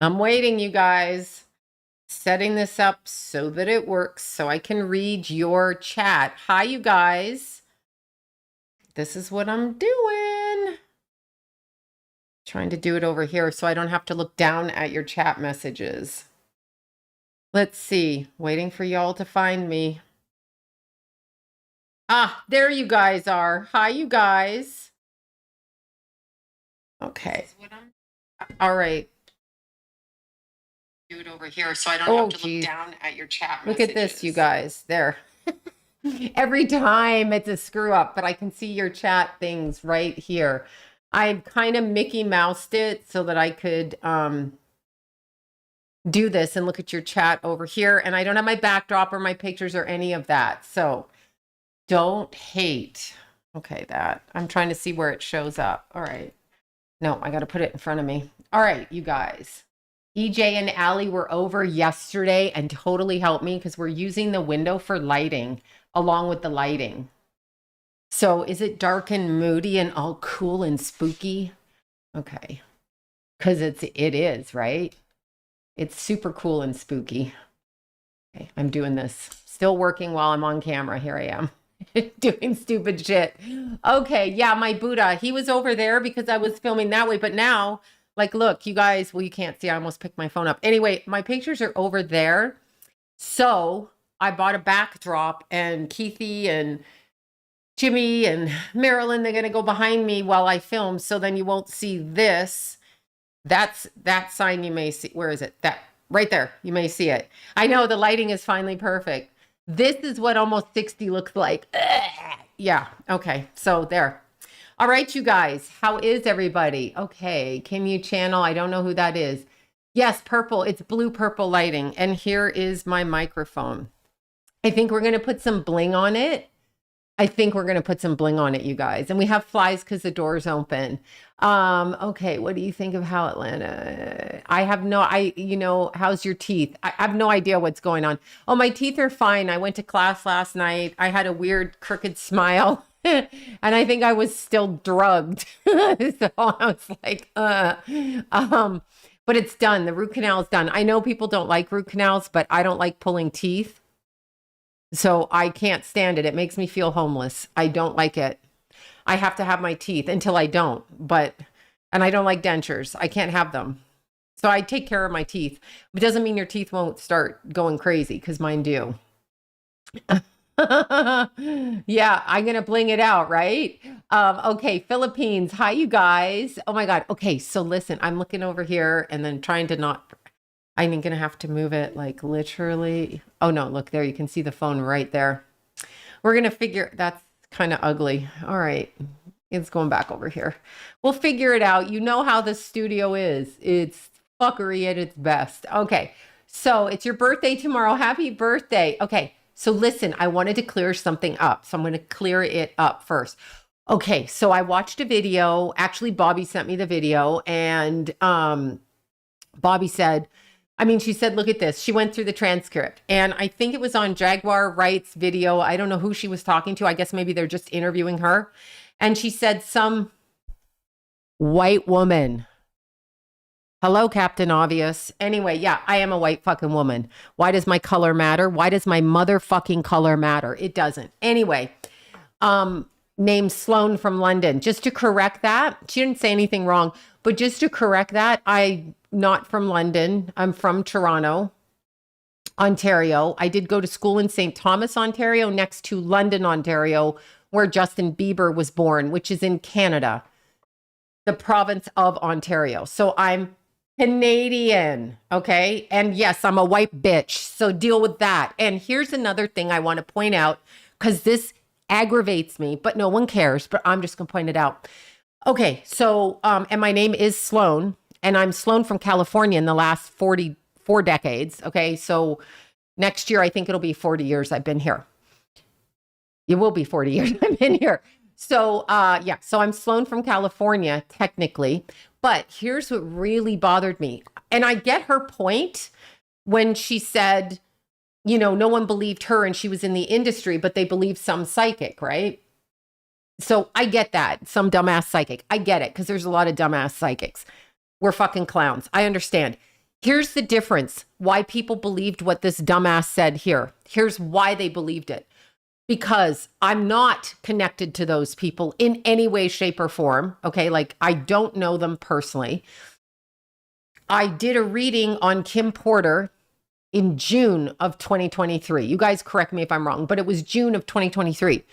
I'm waiting, you guys. Setting this up so that it works so I can read your chat. Hi, you guys. This is what I'm doing. Trying to do it over here so I don't have to look down at your chat messages. Let's see. Waiting for y'all to find me. Ah, there you guys are. Hi, you guys. Okay. All right. Do it over here so I don't have to look down at your chat messages. Look at this, you guys. There. Every time it's a screw up, but I can see your chat things right here. I kind of Mickey Moused it so that I could do this and look at your chat over here. And I don't have my backdrop or my pictures or any of that. So don't hate. Okay, that. I'm trying to see where it shows up. All right. No, I got to put it in front of me. All right, you guys. EJ and Allie were over yesterday and totally helped me because we're using the window for lighting along with the lighting. So is it dark and moody and all cool and spooky? Okay. Because it is, right? It's super cool and spooky. Okay, I'm doing this. Still working while I'm on camera. Here I am. Doing stupid shit. Okay, yeah, my Buddha. He was over there because I was filming that way. But now, like, look, you guys, well, you can't see. I almost picked my phone up. Anyway, my pictures are over there. So I bought a backdrop and Keithy and Jimmy and Marilyn, they're going to go behind me while I film. So then you won't see this. That's that sign you may see. Where is it? That right there. You may see it. I know the lighting is finally perfect. This is what almost 60 looks like. Ugh. Yeah. Okay. So there. All right, you guys. How is everybody? Okay. Can you channel? I don't know who that is. Yes, purple. It's blue purple lighting. And here is my microphone. I think we're going to put some bling on it. You guys. And we have flies because the door's open. Okay, what do you think of how Atlanta? How's your teeth? I have no idea what's going on. Oh, my teeth are fine. I went to class last night. I had a weird crooked smile. And I think I was still drugged. So I was like, but it's done. The root canal is done. I know people don't like root canals, but I don't like pulling teeth. So I can't stand it. It makes me feel homeless. I don't like it. I have to have my teeth until I don't, and I don't like dentures. I can't have them. So I take care of my teeth. It doesn't mean your teeth won't start going crazy because mine do. Yeah, I'm going to bling it out, right? Okay, Philippines. Hi, you guys. Oh my God. Okay, so listen, I'm looking over here and then trying to not... I'm going to have to move it like literally. Oh no, look there. You can see the phone right there. We're going to figure, that's kind of ugly. All right. It's going back over here. We'll figure it out. You know how the studio is. It's fuckery at its best. Okay. So it's your birthday tomorrow. Happy birthday. Okay. So listen, I wanted to clear something up. So I'm going to clear it up first. Okay. So I watched a video. Actually, Bobby sent me the video and Bobby said, she said, look at this. She went through the transcript and I think it was on Jaguar Wright's video. I don't know who she was talking to. I guess maybe they're just interviewing her. And she said some white woman. Hello, Captain Obvious. Anyway, yeah, I am a white fucking woman. Why does my color matter? Why does my motherfucking color matter? It doesn't. Anyway, named Sloan from London. Just to correct that, she didn't say anything wrong, but just to correct that, I'm not from London. I'm from Toronto, Ontario. I did go to school in St. Thomas, Ontario, next to London, Ontario, where Justin Bieber was born, which is in Canada, the province of Ontario. So I'm Canadian, okay? And yes, I'm a white bitch, so deal with that. And here's another thing I want to point out, because this aggravates me, but no one cares, but I'm just going to point it out. Okay, so, and my name is Sloan, and I'm Sloan from California in the last 44 decades, okay? So next year, I think it'll be 40 years I've been here. It will be 40 years I've been here. So, yeah, so I'm Sloan from California, technically, but here's what really bothered me. And I get her point when she said, no one believed her and she was in the industry, but they believed some psychic, right? So I get that. Some dumbass psychic. I get it because there's a lot of dumbass psychics. We're fucking clowns. I understand. Here's the difference. Why people believed what this dumbass said here. Here's why they believed it. Because I'm not connected to those people in any way, shape, or form. Okay. Like I don't know them personally. I did a reading on Kim Porter in June of 2023. You guys correct me if I'm wrong, but it was June of 2023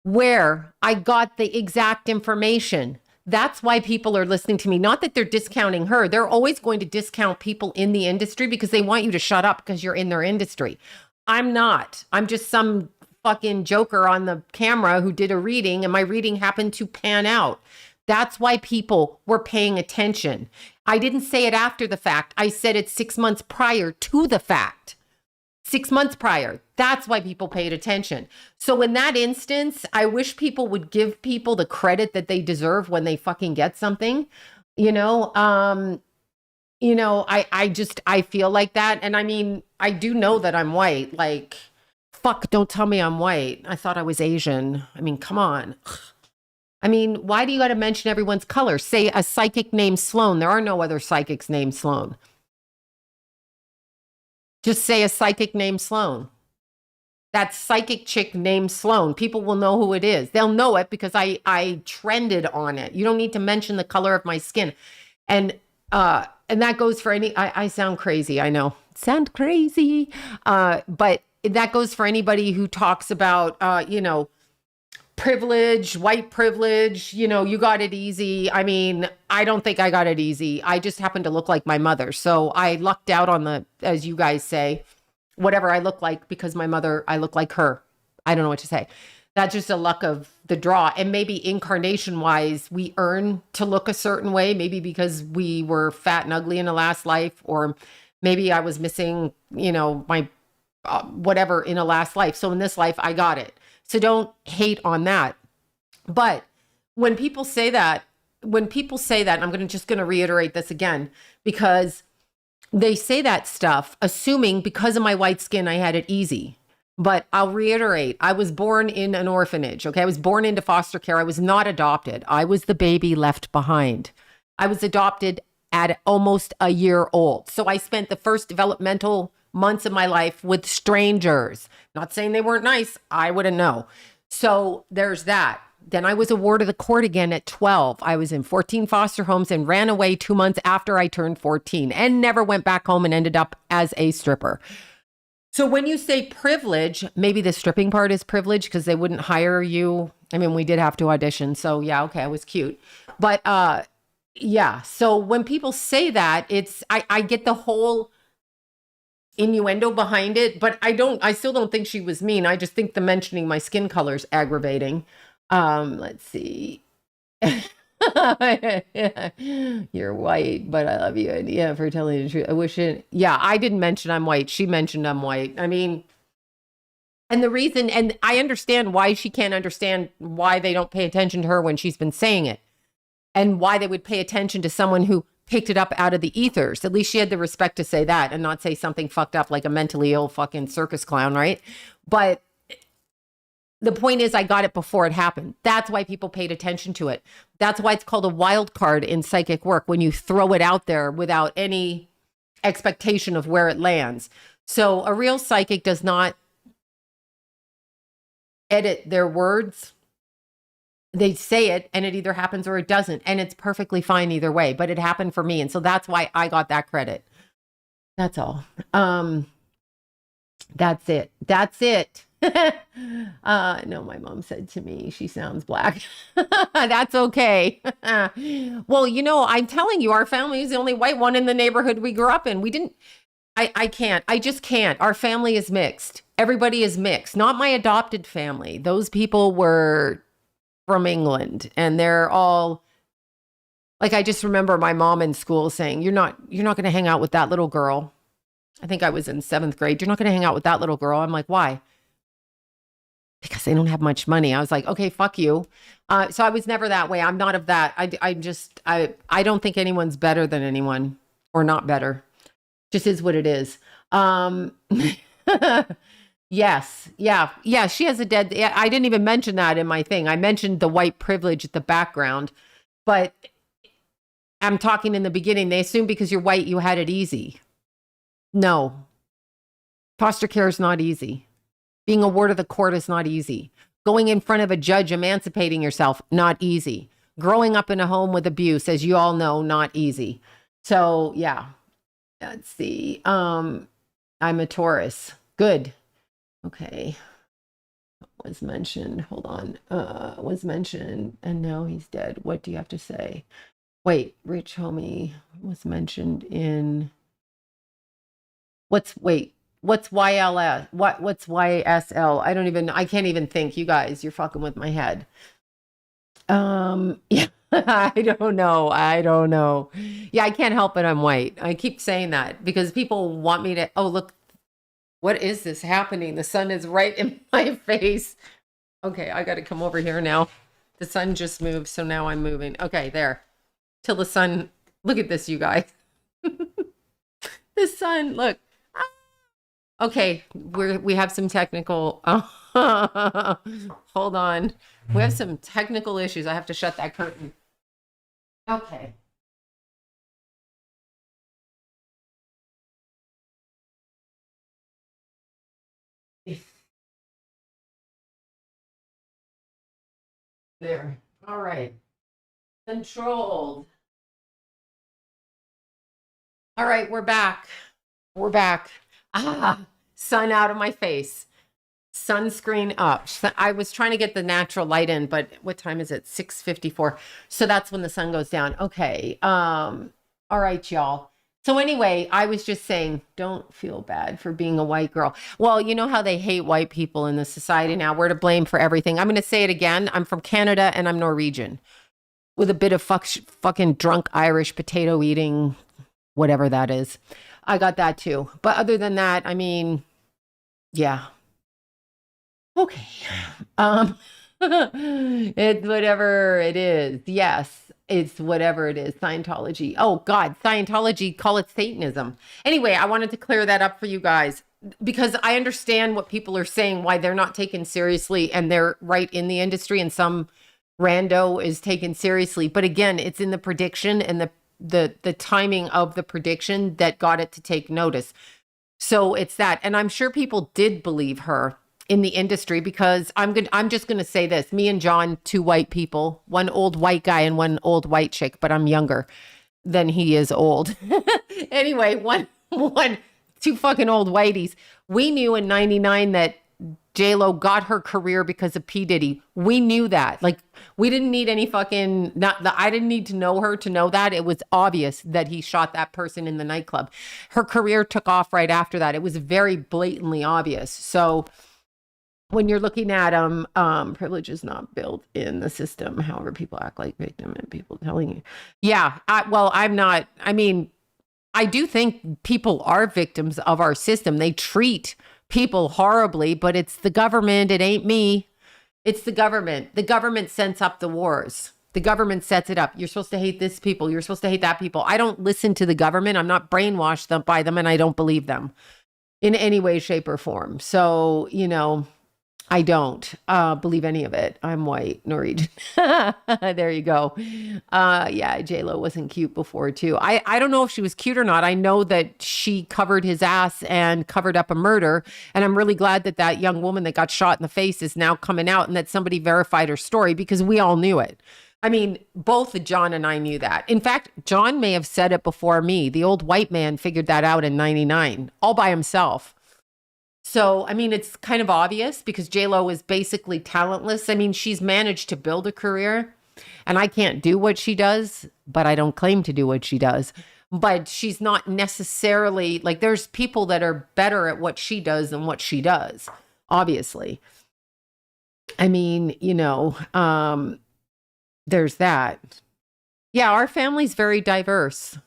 where I got the exact information. That's why people are listening to me. Not that they're discounting her. They're always going to discount people in the industry because they want you to shut up because you're in their industry. I'm not. I'm just some fucking joker on the camera who did a reading and my reading happened to pan out. That's why people were paying attention. I didn't say it after the fact. I said it 6 months prior to the fact. 6 months prior. That's why people paid attention. So in that instance, I wish people would give people the credit that they deserve when they fucking get something. I feel like that. And I mean, I do know that I'm white. Like, fuck, don't tell me I'm white. I thought I was Asian. I mean, come on. I mean, why do you got to mention everyone's color? Say a psychic named Sloan. There are no other psychics named Sloan. Just say a psychic named Sloan. That psychic chick named Sloan. People will know who it is. They'll know it because I trended on it. You don't need to mention the color of my skin. And that goes for any, I sound crazy. I know. Sound crazy. But that goes for anybody who talks about, privilege, white privilege, you got it easy. I mean, I don't think I got it easy. I just happen to look like my mother. So I lucked out on the, as you guys say, whatever I look like because my mother, I look like her. I don't know what to say. That's just a luck of the draw. And maybe incarnation wise, we earn to look a certain way, maybe because we were fat and ugly in a last life, or maybe I was missing, my whatever in a last life. So in this life, I got it. So don't hate on that. But when people say that, I'm just going to reiterate this again, because they say that stuff, assuming because of my white skin, I had it easy. But I'll reiterate, I was born in an orphanage. Okay. I was born into foster care. I was not adopted. I was the baby left behind. I was adopted at almost a year old. So I spent the first developmental months of my life with strangers. Not saying they weren't nice. I wouldn't know. So there's that. Then I was a ward of the court again at 12. I was in 14 foster homes and ran away 2 months after I turned 14 and never went back home and ended up as a stripper. So when you say privilege, maybe the stripping part is privilege because they wouldn't hire you. I mean, we did have to audition. So yeah, okay, I was cute. But yeah, so when people say that, I get the whole innuendo behind it, but I still don't think she was mean. I just think the mentioning my skin color is aggravating. Let's see. You're white, but I love you. And yeah, for telling you the truth. I wish it, yeah, I didn't mention I'm white. She mentioned I'm white. I mean, and the reason, and I understand why she can't understand why they don't pay attention to her when she's been saying it, and why they would pay attention to someone who picked it up out of the ethers. At least she had the respect to say that and not say something fucked up like a mentally ill fucking circus clown, right? But the point is I got it before it happened. That's why people paid attention to it. That's why it's called a wild card in psychic work, when you throw it out there without any expectation of where it lands. So a real psychic does not edit their words. They say it and it either happens or it doesn't. And it's perfectly fine either way, but it happened for me. And so that's why I got that credit. That's all. That's it. That's it. No, my mom said to me, she sounds black. That's okay. Well, I'm telling you, our family is the only white one in the neighborhood we grew up in. I just can't. Our family is mixed. Everybody is mixed. Not my adopted family. Those people were from England and they're all like, I just remember my mom in school saying, you're not going to hang out with that little girl. I think I was in 7th grade. You're not going to hang out with that little girl. I'm like, why? Because they don't have much money. I was like, okay, fuck you. So I was never that way. I'm not of that. I don't think anyone's better than anyone or not better. Just is what it is. Yes. Yeah. Yeah. She has a dead. Yeah, I didn't even mention that in my thing. I mentioned the white privilege at the background, but I'm talking in the beginning. They assume because you're white, you had it easy. No, foster care is not easy. Being a ward of the court is not easy. Going in front of a judge, emancipating yourself, not easy. Growing up in a home with abuse, as you all know, not easy. So yeah, let's see. I'm a Taurus. Good. Okay. Was mentioned. Hold on. Was mentioned, and now he's dead. What do you have to say? Wait, Rich Homie was mentioned in what's YLS? What's YSL? I can't even think. You guys, you're fucking with my head. Yeah, I don't know. Yeah, I can't help it. I'm white. I keep saying that because people want me to, oh, look, what is this happening? The sun is right in my face. Okay, I got to come over here now. The sun just moved, so now I'm moving. Okay, there. Till the sun, look at this, you guys. The sun, look. Okay, we have some technical, hold on. We have some technical issues. I have to shut that curtain. Okay. There. All right. Controlled. All right, we're back. We're back. Sun out of my face. Sunscreen up. I was trying to get the natural light in, but what time is it? 6:54. So that's when the sun goes down. Okay. All right, y'all. So anyway, I was just saying, don't feel bad for being a white girl. Well, you know how they hate white people in the society now. We're to blame for everything. I'm going to say it again. I'm from Canada and I'm Norwegian with a bit of fucking drunk Irish potato eating, whatever that is. I got that too. But other than that, I mean, yeah. Okay. It's whatever it is. Yes, it's whatever it is. Scientology. Oh God, Scientology, call it Satanism. Anyway, I wanted to clear that up for you guys because I understand what people are saying, why they're not taken seriously and they're right in the industry and some rando is taken seriously. But again, it's in the prediction and the timing of the prediction that got it to take notice. So it's that. And I'm sure people did believe her in the industry because I'm just going to say this. Me and John, two white people, one old white guy and one old white chick, but I'm younger than he is old. Anyway, two fucking old whiteys. We knew in 99 that J-Lo got her career because of P. Diddy. We knew that. Like, we didn't need any fucking, I didn't need to know her to know that. It was obvious that he shot that person in the nightclub. Her career took off right after that. It was very blatantly obvious. So when you're looking at privilege is not built in the system. However, people act like victim and people telling you. Yeah, I'm not. I mean, I do think people are victims of our system. They treat people horribly, but it's the government. It ain't me. It's the government. The government sets up the wars. The government sets it up. You're supposed to hate this people. You're supposed to hate that people. I don't listen to the government. I'm not brainwashed by them, and I don't believe them in any way, shape, or form. So, I don't believe any of it. I'm white, Norwegian. There you go. Yeah, J-Lo wasn't cute before too. I don't know if she was cute or not. I know that she covered his ass and covered up a murder. And I'm really glad that that young woman that got shot in the face is now coming out and that somebody verified her story because we all knew it. I mean, both John and I knew that. In fact, John may have said it before me. The old white man figured that out in 99, all by himself. So, I mean, it's kind of obvious because J-Lo is basically talentless. I mean, she's managed to build a career and I can't do what she does, but I don't claim to do what she does. But she's not necessarily like there's people that are better at what she does than what she does, obviously. I mean, there's that. Yeah, our family's very diverse.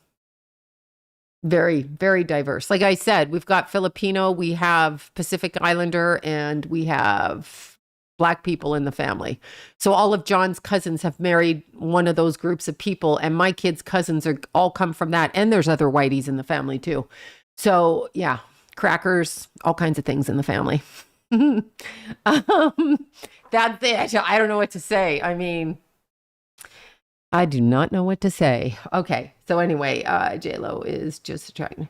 Very, very diverse. Like I said, we've got Filipino, we have Pacific Islander, and we have Black people in the family. So all of John's cousins have married one of those groups of people, and my kids' cousins are all come from that. And there's other whiteys in the family too. So yeah, crackers, all kinds of things in the family. That's it. I don't know what to say. I mean, I do not know what to say. Okay. So anyway, J-Lo is just trying.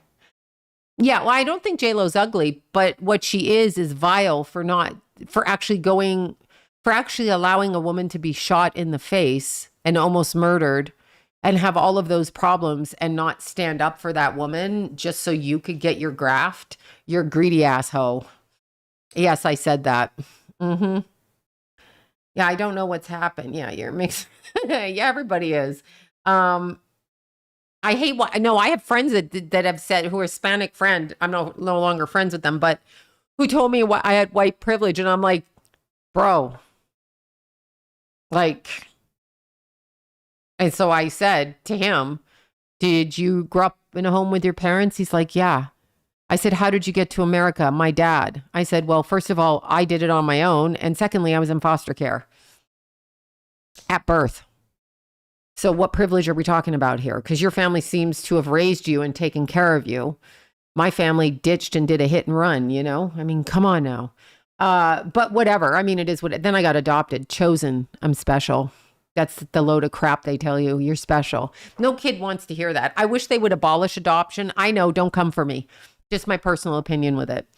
Yeah, well, I don't think J-Lo's ugly, but what she is vile for actually for actually allowing a woman to be shot in the face and almost murdered and have all of those problems and not stand up for that woman just so you could get your graft. You're a greedy asshole. Yes, I said that. Mm-hmm. Yeah, I don't know what's happened. Yeah, you're mixed. Yeah, everybody is. Um, I hate what no, I have friends that have said who are Hispanic friend. I'm no longer friends with them, but who told me what I had white privilege, and I'm like, bro, like, and so I said to him, did you grow up in a home with your parents? He's like, yeah. I said, how did you get to America? My dad. I said, well, first of all, I did it on my own. And secondly, I was in foster care at birth. So what privilege are we talking about here? Because your family seems to have raised you and taken care of you. My family ditched and did a hit and run, you know? I mean, come on now. But whatever. I mean, it is then I got adopted, chosen. I'm special. That's the load of crap they tell you. You're special. No kid wants to hear that. I wish they would abolish adoption. I know, don't come for me. Just my personal opinion with it.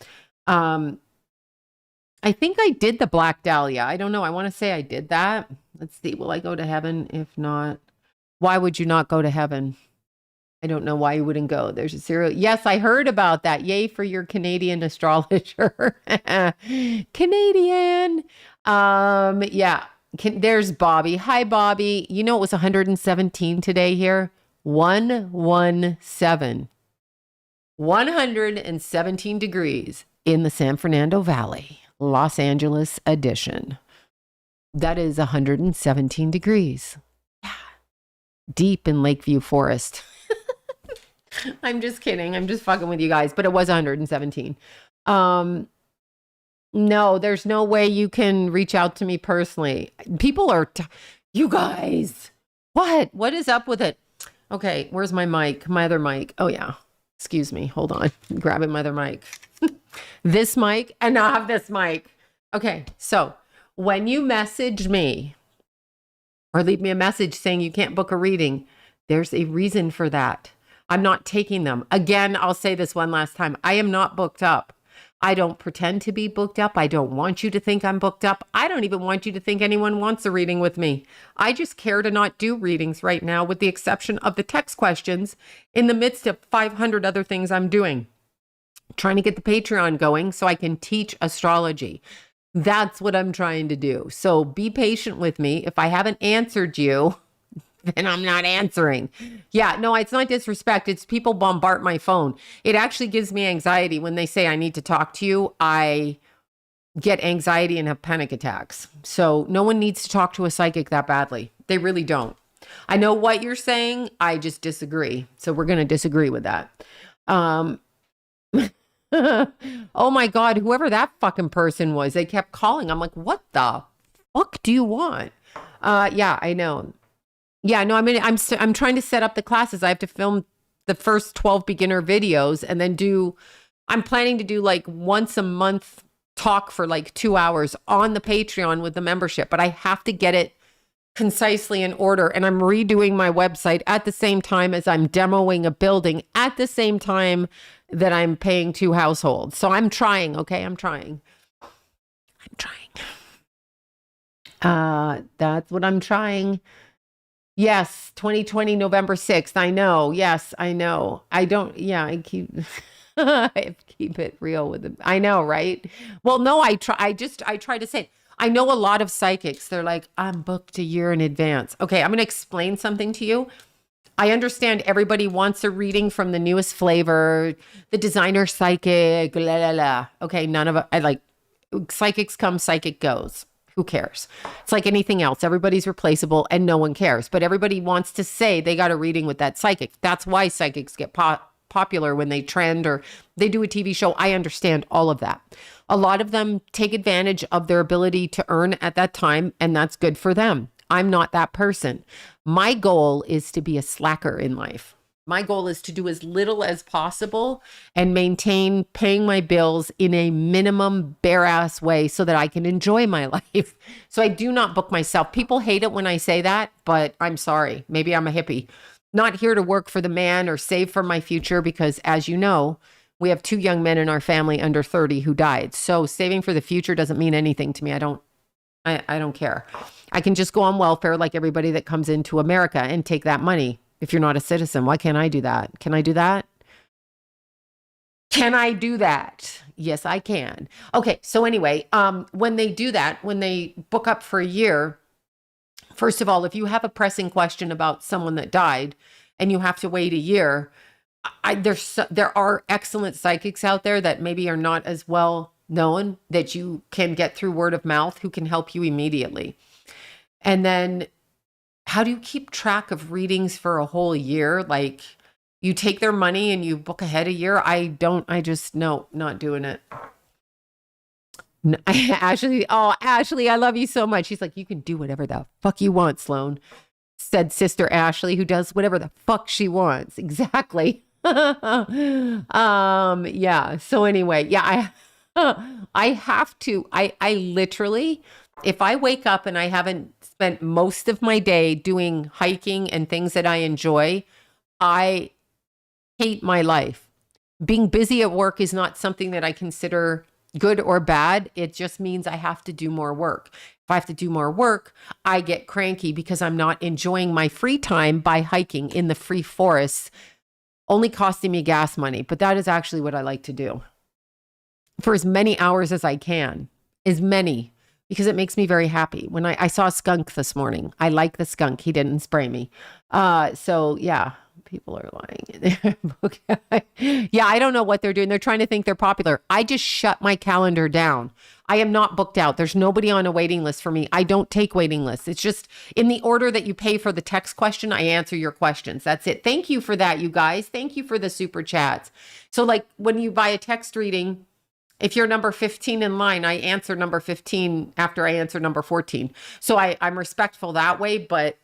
I think I did the Black Dahlia. I don't know. I want to say I did that. Let's see. Will I go to heaven? If not, why would you not go to heaven? I don't know why you wouldn't go. There's a serial. Yes, I heard about that. Yay for your Canadian astrologer. Canadian. Yeah. There's Bobby. Hi, Bobby. You know, it was 117 today here. 117. 117 degrees in the San Fernando Valley, Los Angeles edition. That is 117 degrees. Yeah. Deep in Lakeview Forest. I'm just kidding. I'm just fucking with you guys, but it was 117. No, there's no way you can reach out to me personally. People are, you guys, what is up with it? Okay, where's my mic? My other mic. Oh yeah. Excuse me. Hold on. I'm grabbing my other mic. This mic, and now I have this mic. Okay. So when you message me or leave me a message saying you can't book a reading, there's a reason for that. I'm not taking them. Again, I'll say this one last time. I am not booked up. I don't pretend to be booked up. I don't want you to think I'm booked up. I don't even want you to think anyone wants a reading with me. I just care to not do readings right now, with the exception of the text questions in the midst of 500 other things I'm doing. Trying to get the Patreon going so I can teach astrology. That's what I'm trying to do. So be patient with me. If I haven't answered you, then I'm not answering. Yeah, no, it's not disrespect. It's people bombard my phone. It actually gives me anxiety when they say I need to talk to you. I get anxiety and have panic attacks. So no one needs to talk to a psychic that badly. They really don't. I know what you're saying. I just disagree. So we're going to disagree with that. Oh my God, whoever that fucking person was, they kept calling. I'm like, what the fuck do you want? Yeah, I know. Yeah, no, I mean, I'm trying to set up the classes. I have to film the first 12 beginner videos and then I'm planning to do like once a month talk for like 2 hours on the Patreon with the membership, but I have to get it concisely in order. And I'm redoing my website at the same time as I'm demoing a building at the same time that I'm paying 2 households. So I'm trying. Okay. I'm trying. That's what I'm trying. Yes, 2020, November 6th. I know. Yes, I know. I keep I keep it real with them. I know, right? Well, no, I try to say it. I know a lot of psychics. They're like, I'm booked a year in advance. Okay, I'm going to explain something to you. I understand everybody wants a reading from the newest flavor, the designer psychic, la la la. Okay, none of it. I like psychics come, psychic goes. Who cares? It's like anything else. Everybody's replaceable and no one cares. But everybody wants to say they got a reading with that psychic. That's why psychics get popular when they trend or they do a TV show. I understand all of that. A lot of them take advantage of their ability to earn at that time, and that's good for them. I'm not that person. My goal is to be a slacker in life. My goal is to do as little as possible and maintain paying my bills in a minimum bare ass way so that I can enjoy my life. So I do not book myself. People hate it when I say that, but I'm sorry. Maybe I'm a hippie. Not here to work for the man or save for my future because, as you know, we have 2 young men in our family under 30 who died. So saving for the future doesn't mean anything to me. I don't care. I can just go on welfare like everybody that comes into America and take that money. If you're not a citizen, why can't I do that? Can I do that? Can I do that? Yes, I can. Okay. So anyway, when they do that, when they book up for a year, first of all, if you have a pressing question about someone that died and you have to wait a year, there are excellent psychics out there that maybe are not as well known that you can get through word of mouth who can help you immediately. And then how do you keep track of readings for a whole year? Like you take their money and you book ahead a year. No, not doing it. No, Ashley, I love you so much. She's like, you can do whatever the fuck you want, Sloan, said Sister Ashley, who does whatever the fuck she wants. Exactly. Yeah. So anyway, yeah, I have to, I literally, if I wake up and I haven't spent most of my day doing hiking and things that I enjoy, I hate my life. Being busy at work is not something that I consider good or bad. It just means I have to do more work. If I have to do more work, I get cranky because I'm not enjoying my free time by hiking in the free forests, only costing me gas money. But that is actually what I like to do for as many hours as I can, because it makes me very happy. When I saw a skunk this morning, I like the skunk. He didn't spray me. So yeah, people are lying in their book. Yeah, I don't know what they're doing. They're trying to think they're popular. I just shut my calendar down. I am not booked out. There's nobody on a waiting list for me. I don't take waiting lists. It's just in the order that you pay for the text question, I answer your questions. That's it. Thank you for that, you guys. Thank you for the super chats. So like when you buy a text reading, if you're number 15 in line, I answer number 15 after I answer number 14. So I'm respectful that way, but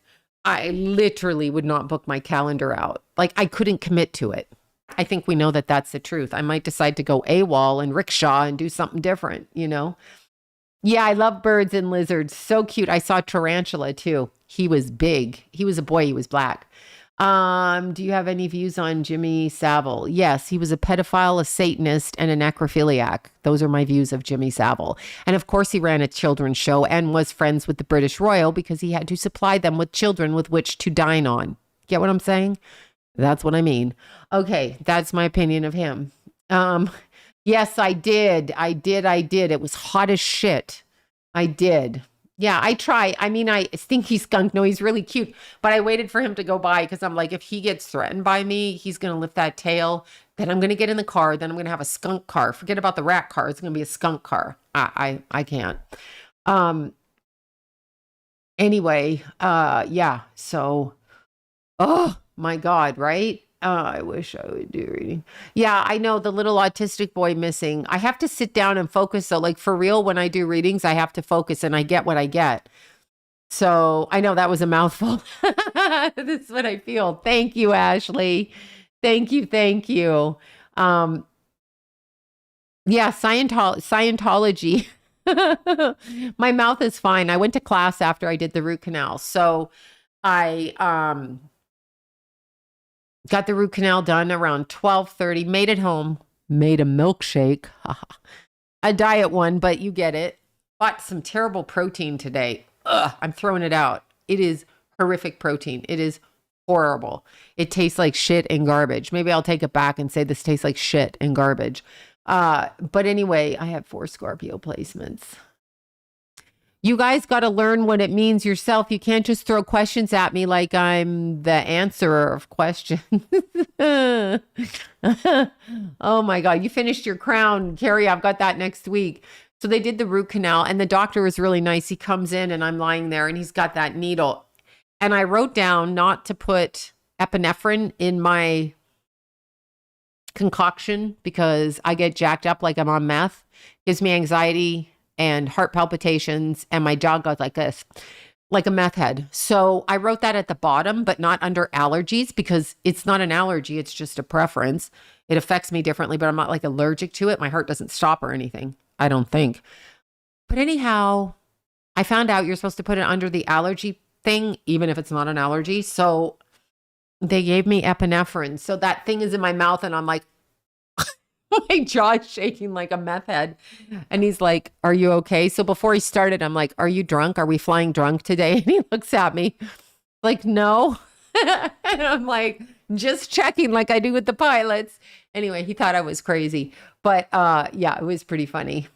I literally would not book my calendar out. Like I couldn't commit to it. I think we know that that's the truth. I might decide to go AWOL and rickshaw and do something different, you know? Yeah, I love birds and lizards. So cute. I saw tarantula too. He was big. He was a boy. He was black. Do you have any views on Jimmy Savile? Yes, he was a pedophile, a Satanist, and a necrophiliac. Those are my views of Jimmy Savile. And of course, he ran a children's show and was friends with the British Royal because he had to supply them with children with which to dine on. Get what I'm saying? That's what I mean. Okay, that's my opinion of him. Yes, I did. It was hot as shit. I did. Yeah, I try. I mean, I stinky skunk. No, he's really cute. But I waited for him to go by because I'm like, if he gets threatened by me, he's going to lift that tail. Then I'm going to get in the car. Then I'm going to have a skunk car. Forget about the rat car. It's going to be a skunk car. I can't. Anyway, yeah. So, oh my God, right? I wish I would do reading. Yeah, I know the little autistic boy missing. I have to sit down and focus. So like for real, when I do readings, I have to focus and I get what I get. So I know that was a mouthful. That's what I feel. Thank you, Ashley. Thank you. Yeah, Scientology. My mouth is fine. I went to class after I did the root canal. So I got the root canal done around 12:30, made it home, made a milkshake, a diet one, but you get it. Bought some terrible protein today. Ugh, I'm throwing it out. It is horrific protein. It is horrible. It tastes like shit and garbage. Maybe I'll take it back and say this tastes like shit and garbage. But anyway, I have 4 Scorpio placements. You guys got to learn what it means yourself. You can't just throw questions at me like I'm the answerer of questions. Oh my God. You finished your crown, Carrie. I've got that next week. So they did the root canal and the doctor was really nice. He comes in and I'm lying there and he's got that needle. And I wrote down not to put epinephrine in my concoction because I get jacked up like I'm on meth. Gives me anxiety and heart palpitations, and my jaw goes like this. like a meth head. So I wrote that at the bottom, but not under allergies because it's not an allergy. It's just a preference. It affects me differently, but I'm not like allergic to it. My heart doesn't stop or anything. I don't think. But anyhow, I found out you're supposed to put it under the allergy thing, even if it's not an allergy. So they gave me epinephrine. So that thing is in my mouth and I'm like, my jaw's shaking like a meth head. And he's like, are you okay? So before he started, I'm like, are you drunk? Are we flying drunk today? And he looks at me like, no. And I'm like, just checking like I do with the pilots. Anyway, he thought I was crazy. But yeah, it was pretty funny.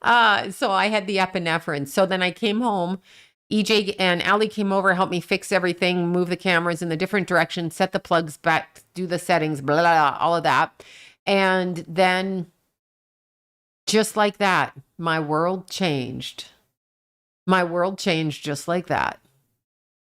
So I had the epinephrine. So then I came home. EJ and Allie came over, helped me fix everything, move the cameras in the different directions, set the plugs back, do the settings, blah, blah, blah, all of that. And then just like that, my world changed. My world changed just like that.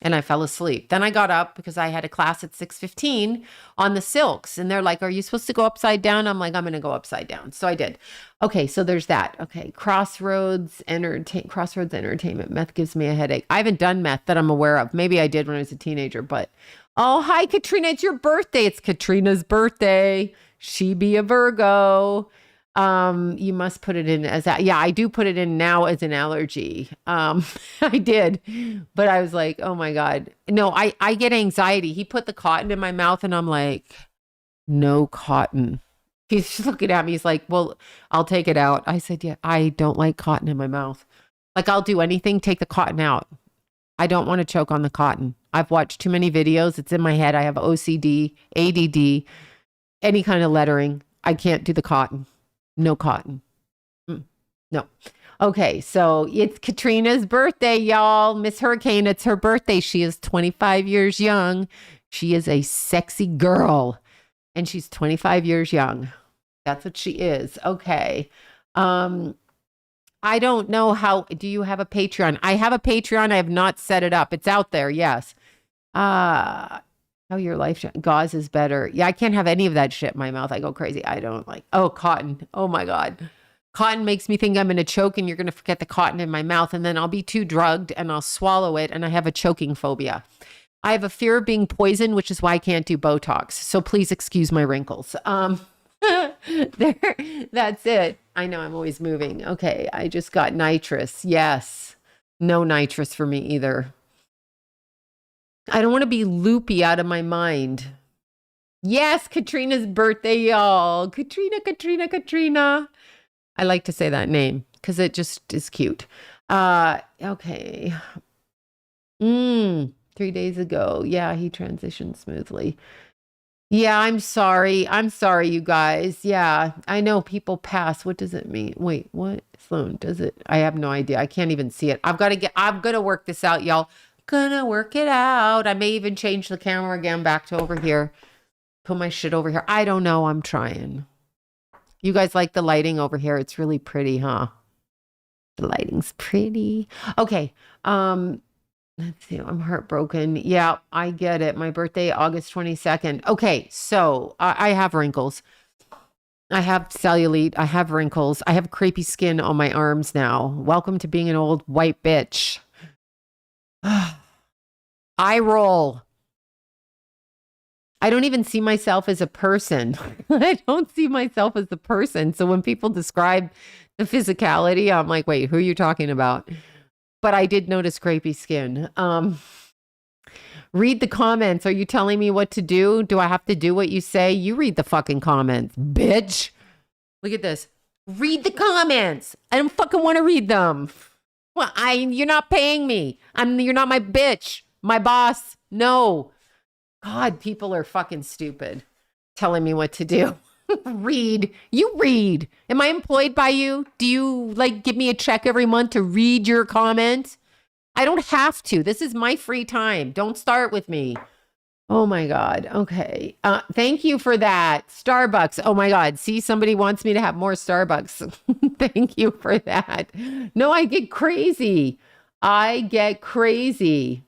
And I fell asleep. Then I got up because I had a class at 6:15 on the silks. And they're like, are you supposed to go upside down? I'm like, I'm going to go upside down. So I did. Okay, so there's that. Okay, Crossroads Entertainment. Meth gives me a headache. I haven't done meth that I'm aware of. Maybe I did when I was a teenager, but... Oh, hi, Katrina. It's your birthday. It's Katrina's birthday. She be a Virgo. You must put it in as that. Yeah, I do put it in now as an allergy. I did, but I was like, oh my God. No, I get anxiety. He put the cotton in my mouth and I'm like, no cotton. He's just looking at me. He's like, well, I'll take it out. I said, yeah, I don't like cotton in my mouth. Like I'll do anything, take the cotton out. I don't want to choke on the cotton. I've watched too many videos. It's in my head. I have OCD, ADD, any kind of lettering. I can't do the cotton. No cotton. No. Okay, so it's Katrina's birthday, y'all. Miss Hurricane, it's her birthday. She is 25 years young. She is a sexy girl, and she's 25 years young. That's what she is. Okay. I don't know how. Do you have a Patreon? I have a Patreon. I have not set it up. It's out there. Yes. How your life gauze is better. Yeah, I can't have any of that shit in my mouth. I go crazy. I don't like. Oh, cotton. Oh my God. Cotton makes me think I'm going to choke and you're going to forget the cotton in my mouth and then I'll be too drugged and I'll swallow it and I have a choking phobia. I have a fear of being poisoned, which is why I can't do Botox. So please excuse my wrinkles. There, that's it. I know I'm always moving. Okay, I just got nitrous. Yes. No nitrous for me either. I don't want to be loopy out of my mind. Yes, Katrina's birthday, y'all. Katrina. I like to say that name because it just is cute. Okay. 3 days ago. Yeah, he transitioned smoothly. Yeah, I'm sorry. I'm sorry, you guys. Yeah, I know people pass. What does it mean? Wait, what? Sloan, does it? I have no idea. I can't even see it. I'm going to work this out, y'all. Gonna work it out. I may even change the camera again back to over here. Put my shit over here. I don't know. I'm trying. You guys like the lighting over here? It's really pretty, huh? The lighting's pretty. Okay. Let's see. I'm heartbroken. Yeah, I get it. My birthday, August 22nd. Okay. So I have wrinkles. I have cellulite. I have wrinkles. I have crepey skin on my arms now. Welcome to being an old white bitch. I roll. I don't even see myself as a person. I don't see myself as a person. So when people describe the physicality, I'm like, wait, who are you talking about? But I did notice crepey skin. Read the comments. Are you telling me what to do? Do I have to do what you say? You read the fucking comments, bitch. Look at this. Read the comments. I don't fucking want to read them. Well, you're not paying me. You're not my bitch, my boss. No. God, people are fucking stupid telling me what to do. Read. You read. Am I employed by you? Do you give me a check every month to read your comments? I don't have to. This is my free time. Don't start with me. Oh my God. Okay. Thank you for that. Starbucks. Oh my God. See, somebody wants me to have more Starbucks. Thank you for that. No, I get crazy. I get crazy,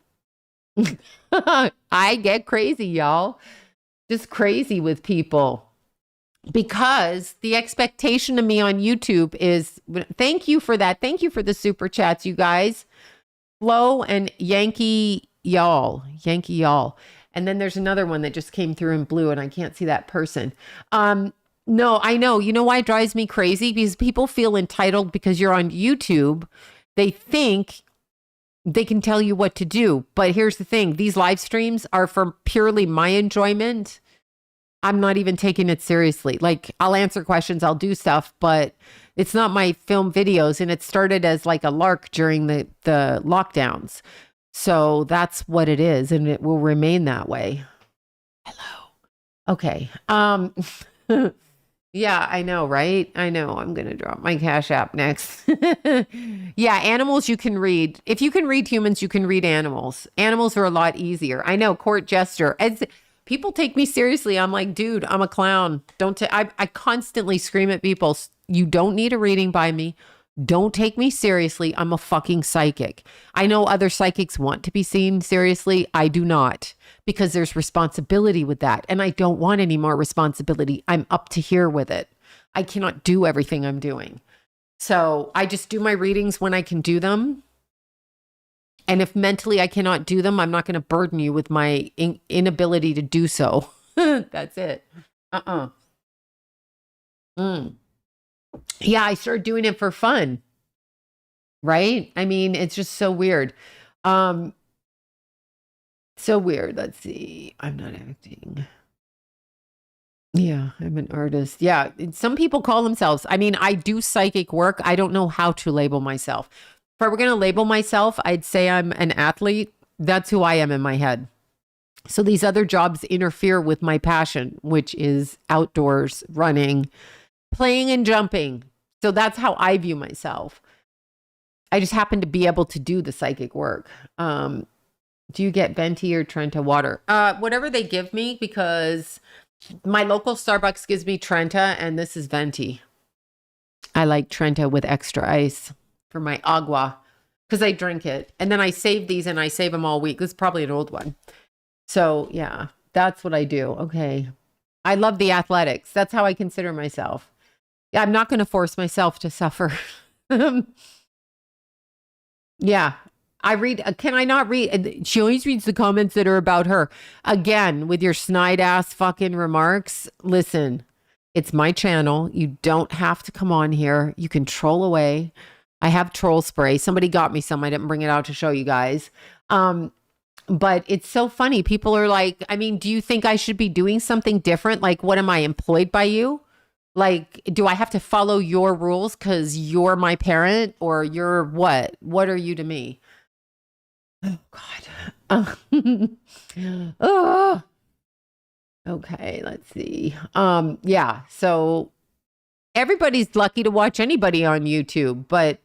y'all. Just crazy with people. because the expectation of me on YouTube is, thank you for that. Thank you for the super chats, you guys. Flo and Yankee Y'all. And then there's another one that just came through in blue and I can't see that person. No, I know. You know why it drives me crazy? Because people feel entitled because you're on YouTube. They think they can tell you what to do. But here's the thing. These live streams are for purely my enjoyment. I'm not even taking it seriously. Like, I'll answer questions, I'll do stuff, but it's not my film videos. And it started as like a lark during the lockdowns. So that's what it is. And it will remain that way. Hello. Okay. Yeah, I know, right? I know. I'm going to drop my Cash App next. Yeah, animals you can read. If you can read humans, you can read animals. Animals are a lot easier. I know, court jester. People take me seriously. I'm like, dude, I'm a clown. I constantly scream at people. You don't need a reading by me. Don't take me seriously. I'm a fucking psychic. I know other psychics want to be seen seriously. I do not, because there's responsibility with that. And I don't want any more responsibility. I'm up to here with it. I cannot do everything I'm doing. So I just do my readings when I can do them. And if mentally I cannot do them, I'm not going to burden you with my inability to do so. That's it. Yeah, I started doing it for fun. Right? I mean, it's just so weird. So weird. Let's see. I'm not acting. Yeah, I'm an artist. Yeah, some people call themselves. I mean, I do psychic work. I don't know how to label myself. If I were going to label myself, I'd say I'm an athlete. That's who I am in my head. So these other jobs interfere with my passion, which is outdoors, running, playing and jumping. So that's how I view myself. I just happen to be able to do the psychic work. Do you get venti or Trenta water? Whatever they give me, because my local Starbucks gives me Trenta and this is venti. I like Trenta with extra ice for my agua because I drink it. And then I save these and I save them all week. This is probably an old one. So yeah, that's what I do. Okay. I love the athletics. That's how I consider myself. I'm not going to force myself to suffer. Yeah. I read, can I not read? She always reads the comments that are about her. Again, with your snide ass fucking remarks. Listen, it's my channel. You don't have to come on here. You can troll away. I have troll spray. Somebody got me some. I didn't bring it out to show you guys. But it's so funny. People are like, I mean, do you think I should be doing something different? Like, what am I, employed by you? Like, do I have to follow your rules because you're my parent, or you're what? What are you to me? Oh, God. Oh. Okay, let's see. Yeah, so everybody's lucky to watch anybody on YouTube, but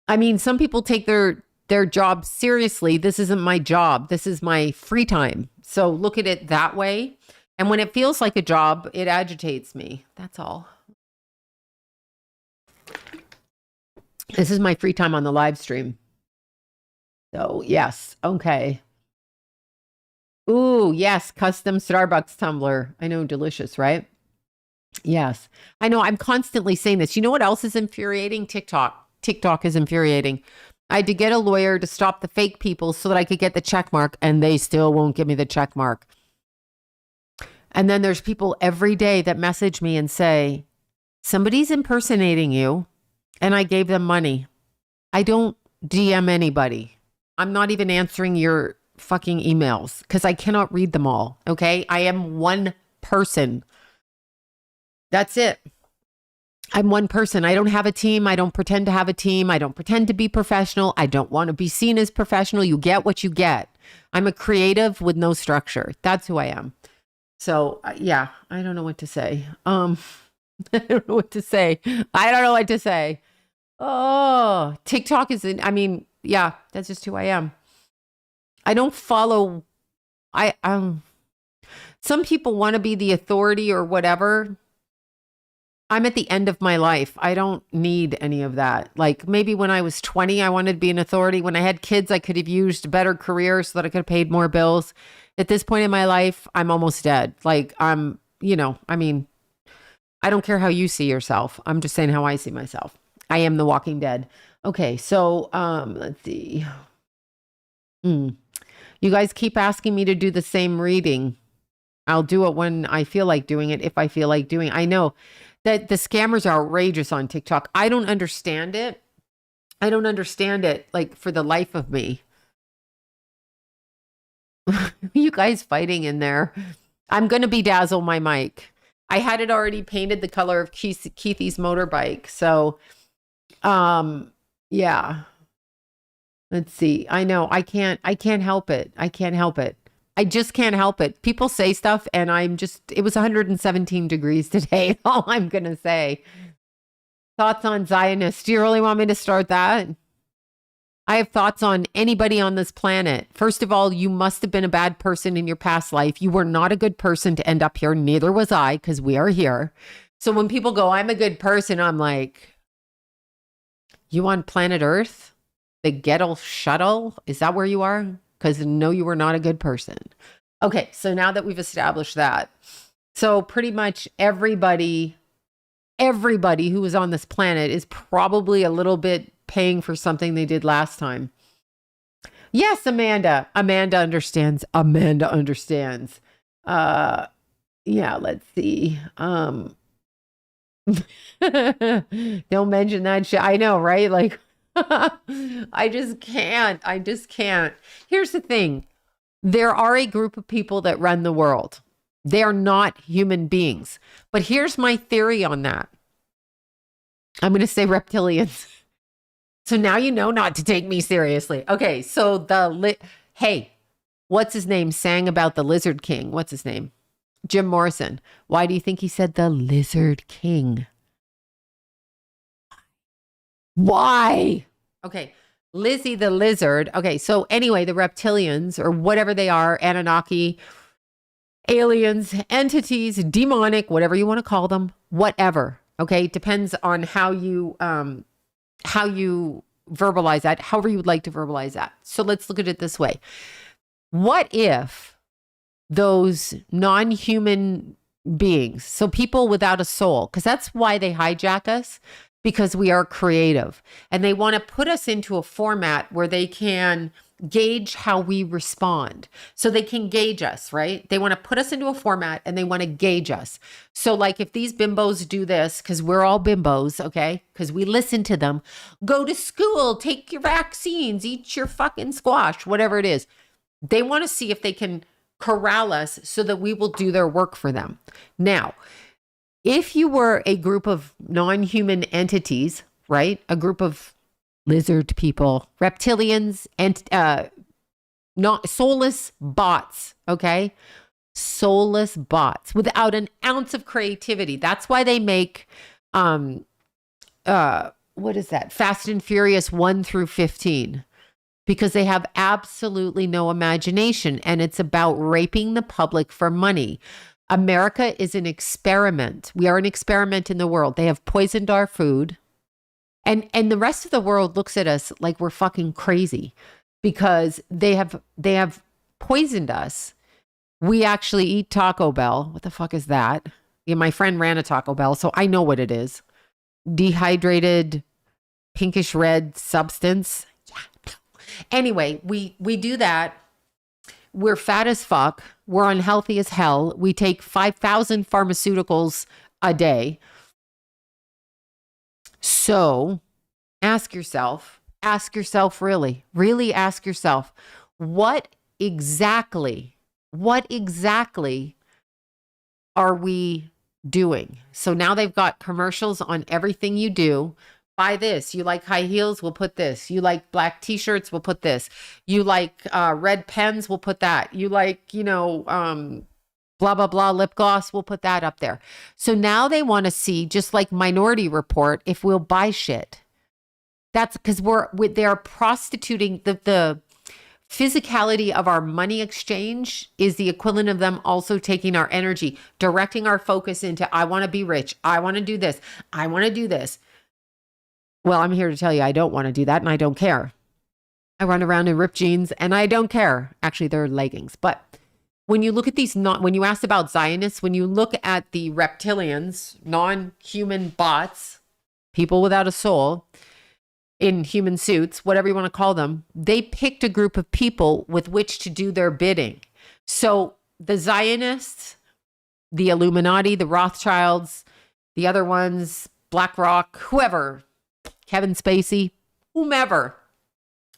I mean, some people take their job seriously. This isn't my job. This is my free time. So look at it that way. And when it feels like a job, it agitates me. That's all. This is my free time on the live stream. So yes. Okay. Ooh, yes. Custom Starbucks tumbler. I know. Delicious, right? Yes. I know. I'm constantly saying this. You know what else is infuriating? TikTok. TikTok is infuriating. I had to get a lawyer to stop the fake people so that I could get the check mark, and they still won't give me the check mark. And then there's people every day that message me and say, somebody's impersonating you, and I gave them money. I don't DM anybody. I'm not even answering your fucking emails because I cannot read them all. Okay. I am one person. That's it. I'm one person. I don't have a team. I don't pretend to have a team. I don't pretend to be professional. I don't want to be seen as professional. You get what you get. I'm a creative with no structure. That's who I am. So yeah, I don't know what to say. I don't know what to say. I don't know what to say. Oh, TikTok is I mean, yeah, that's just who I am. I don't follow. Some people want to be the authority or whatever. I'm at the end of my life. I don't need any of that. Like maybe when I was 20, I wanted to be an authority. When I had kids, I could have used a better career so that I could have paid more bills. At this point in my life, I'm almost dead. Like I mean, I don't care how you see yourself. I'm just saying how I see myself. I am the Walking Dead. Okay, so let's see. Hmm. You guys keep asking me to do the same reading. I'll do it when I feel like doing it, if I feel like doing it. I know that the scammers are outrageous on TikTok. I don't understand it. I don't understand it, like, for the life of me. You guys fighting in there. I'm going to bedazzle my mic. I had it already painted the color of Keithy's motorbike. So, yeah. Let's see. I know I can't help it. I can't help it. I just can't help it. People say stuff and it was 117 degrees today. All I'm going to say. Thoughts on Zionists. Do you really want me to start that? I have thoughts on anybody on this planet. First of all, you must have been a bad person in your past life. You were not a good person to end up here. Neither was I, because we are here. So when people go, I'm a good person, I'm like, you on planet Earth? The Gettle shuttle? Is that where you are? Because no, you were not a good person. Okay, so now that we've established that. So pretty much everybody who is on this planet is probably a little bit paying for something they did last time. Yes, Amanda. Amanda understands. Amanda understands. Yeah, let's see. Don't mention that shit. I know, right? Like, I just can't. I just can't. Here's the thing. There are a group of people that run the world. They are not human beings. But here's my theory on that. I'm going to say reptilians. So now you know not to take me seriously. Okay, so hey, what's his name sang about the Lizard King? What's his name? Jim Morrison. Why do you think he said the Lizard King? Why? Okay, Lizzie the Lizard. Okay, so anyway, the reptilians or whatever they are, Anunnaki, aliens, entities, demonic, whatever you want to call them, whatever. Okay, depends on how you verbalize that, however you would like to verbalize that. So let's look at it this way. What if those non-human beings, so people without a soul, because that's why they hijack us, because we are creative, and they want to put us into a format where they can gauge how we respond. So they can gauge us, right? They want to put us into a format and they want to gauge us. So like if these bimbos do this, because we're all bimbos, okay? Because we listen to them, go to school, take your vaccines, eat your fucking squash, whatever it is. They want to see if they can corral us so that we will do their work for them. Now, if you were a group of non-human entities, right? A group of lizard people, reptilians, and not soulless bots, okay? Soulless bots without an ounce of creativity. That's why they make what is that? Fast and Furious 1 through 15. Because they have absolutely no imagination, and it's about raping the public for money. America is an experiment. We are an experiment in the world. They have poisoned our food. And the rest of the world looks at us like we're fucking crazy because they have poisoned us. We actually eat Taco Bell. What the fuck is that? Yeah, my friend ran a Taco Bell, so I know what it is. Dehydrated, pinkish red substance. Yeah. Anyway, we do that. We're fat as fuck. We're unhealthy as hell. We take 5,000 pharmaceuticals a day. So ask yourself really ask yourself, what exactly are we doing? So now they've got commercials on everything you do. Buy this. You like high heels? We'll put this. You like black t-shirts? We'll put this. You like red pens? We'll put that. You like, blah, blah, blah, lip gloss, we'll put that up there. So now they want to see, just like Minority Report, if we'll buy shit. That's because they're prostituting the physicality of our money exchange is the equivalent of them also taking our energy, directing our focus into, I want to be rich. I want to do this. I want to do this. Well, I'm here to tell you, I don't want to do that and I don't care. I run around in ripped jeans and I don't care. Actually, they're leggings, but when you look at these, not when you asked about Zionists, when you look at the reptilians, non-human bots, people without a soul in human suits, whatever you want to call them, they picked a group of people with which to do their bidding. So the Zionists, the Illuminati, the Rothschilds, the other ones, BlackRock, whoever, Kevin Spacey, whomever,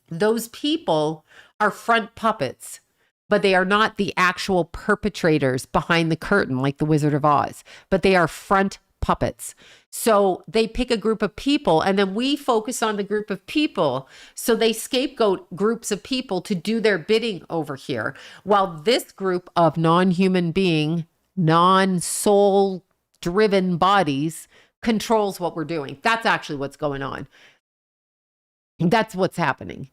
those people are front puppets, but they are not the actual perpetrators behind the curtain like the Wizard of Oz, but they are front puppets. So they pick a group of people and then we focus on the group of people. So they scapegoat groups of people to do their bidding over here. While this group of non-human being, non-soul driven bodies controls what we're doing. That's actually what's going on. That's what's happening.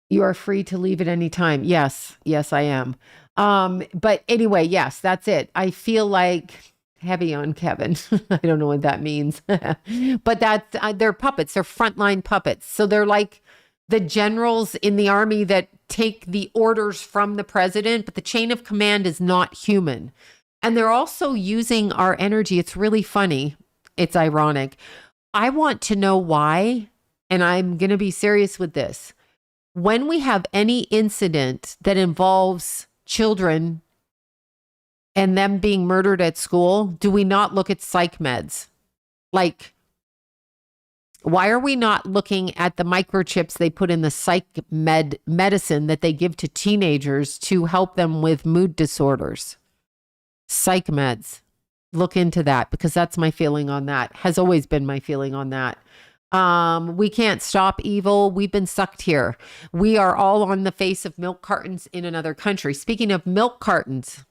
You are free to leave at any time. Yes, I am. But anyway, yes, that's it. I feel like heavy on Kevin. I don't know what that means, but that's they're puppets. They're frontline puppets. So they're like the generals in the army that take the orders from the president, but the chain of command is not human. And they're also using our energy. It's really funny. It's ironic. I want to know why, and I'm going to be serious with this. When we have any incident that involves children and them being murdered at school, do we not look at psych meds? Like, why are we not looking at the microchips they put in the psych medicine that they give to teenagers to help them with mood disorders? Psych meds. Look into that, because that's my feeling on that. Has always been my feeling on that. We can't stop evil. We've been sucked here. We are all on the face of milk cartons in another country. Speaking of milk cartons,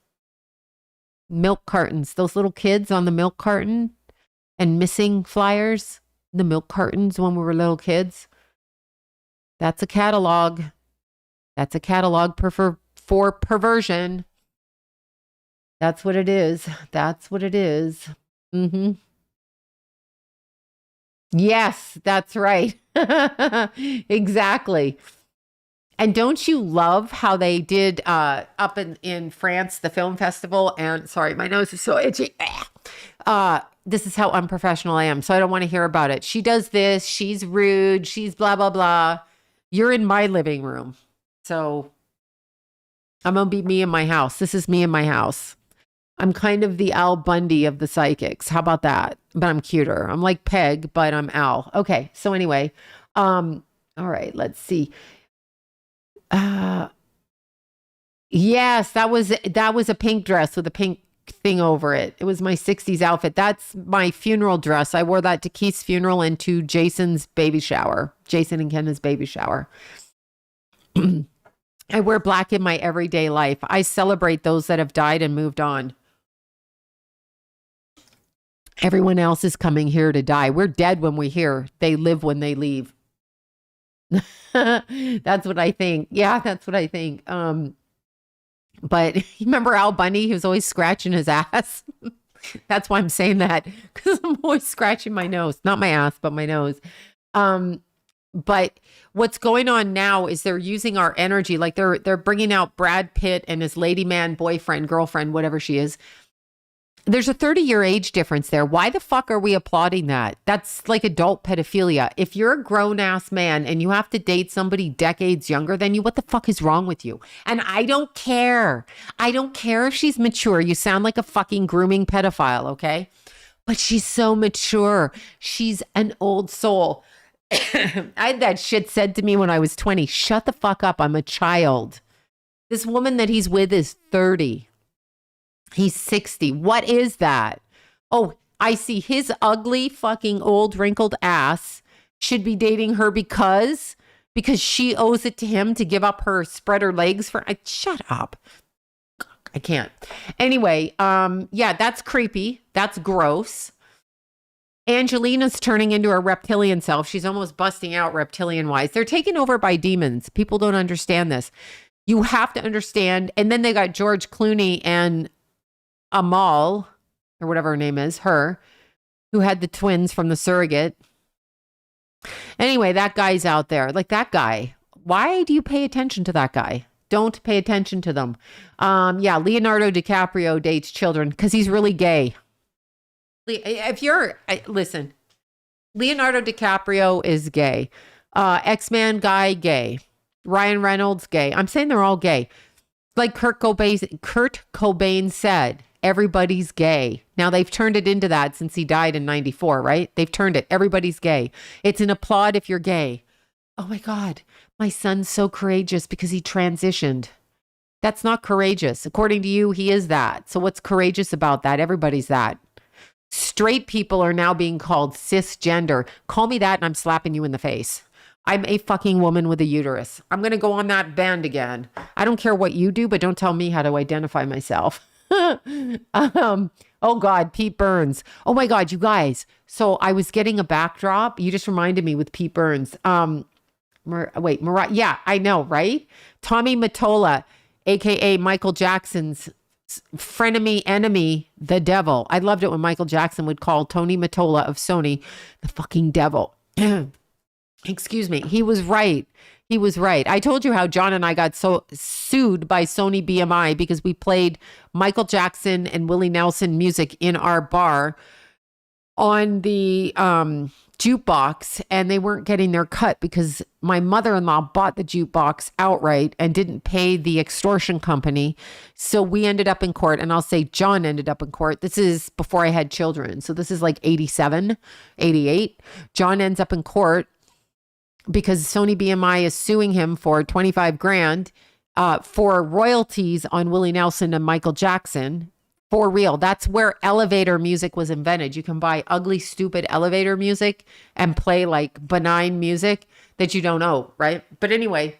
those little kids on the milk carton and missing flyers, the milk cartons when we were little kids. That's a catalog. That's a catalog for perversion. That's what it is. That's what it is. Mm-hmm. Yes, that's right. Exactly. And don't you love how they did up in France, the film festival? And sorry, my nose is so itchy. This is how unprofessional I am, so I don't want to hear about it. She does this. She's rude. She's blah, blah, blah. You're in my living room. So I'm going to be me in my house. This is me in my house. I'm kind of the Al Bundy of the psychics. How about that? But I'm cuter. I'm like Peg, but I'm Al. Okay. So anyway, all right, let's see. Yes, that was a pink dress with a pink thing over it. It was my 60s outfit. That's my funeral dress. I wore that to Keith's funeral and to Jason's baby shower. Jason and Kenna's baby shower. I wear black in my everyday life. I celebrate those that have died and moved on. Everyone else is coming here to die. We're dead when we're here. They live when they leave. That's what I think. Yeah, that's what I think. But you remember Al Bundy? He was always scratching his ass. That's why I'm saying that, because I'm always scratching my nose. Not my ass, but my nose. But what's going on now is they're using our energy. Like they're bringing out Brad Pitt and his lady man, boyfriend, girlfriend, whatever she is. There's a 30-year age difference there. Why the fuck are we applauding that? That's like adult pedophilia. If you're a grown-ass man and you have to date somebody decades younger than you, what the fuck is wrong with you? And I don't care. I don't care if she's mature. You sound like a fucking grooming pedophile, okay? But she's so mature. She's an old soul. I had that shit said to me when I was 20. Shut the fuck up. I'm a child. This woman that he's with is 30. He's 60. What is that? Oh, I see. His ugly fucking old wrinkled ass should be dating her because she owes it to him to give up her spread her legs for. Shut up. I can't. Anyway, yeah, that's creepy. That's gross. Angelina's turning into her reptilian self. She's almost busting out reptilian wise. They're taken over by demons. People don't understand this. You have to understand. And then they got George Clooney and Amal, or whatever her name is, her, who had the twins from The Surrogate. Anyway, that guy's out there. Like that guy. Why do you pay attention to that guy? Don't pay attention to them. Yeah, Leonardo DiCaprio dates children because he's really gay. Listen, Leonardo DiCaprio is gay. X-Man guy, gay. Ryan Reynolds, gay. I'm saying they're all gay. Like Kurt Cobain said, everybody's gay. Now they've turned it into that since he died in 94, right? They've turned it. Everybody's gay. It's an applaud if you're gay. Oh my God, my son's so courageous because he transitioned. That's not courageous. According to you, he is that. So what's courageous about that? Everybody's that. Straight people are now being called cisgender. Call me that and I'm slapping you in the face. I'm a fucking woman with a uterus. I'm going to go on that band again. I don't care what you do, but don't tell me how to identify myself. Oh God, Pete Burns. Oh my God, you guys. So I was getting a backdrop. You just reminded me with Pete Burns. Yeah, I know, right? Tommy Mottola, AKA Michael Jackson's frenemy enemy, the devil. I loved it when Michael Jackson would call Tony Mottola of Sony the fucking devil. Excuse me. He was right. He was right. I told you how John and I got so sued by Sony BMI because we played Michael Jackson and Willie Nelson music in our bar on the jukebox, and they weren't getting their cut because my mother-in-law bought the jukebox outright and didn't pay the extortion company. So we ended up in court, and I'll say John ended up in court. This is before I had children. So this is like 87, 88. John ends up in court because Sony BMI is suing him for 25 grand for royalties on Willie Nelson and Michael Jackson. For real. That's where elevator music was invented. You can buy ugly, stupid elevator music and play like benign music that you don't know, right? But anyway,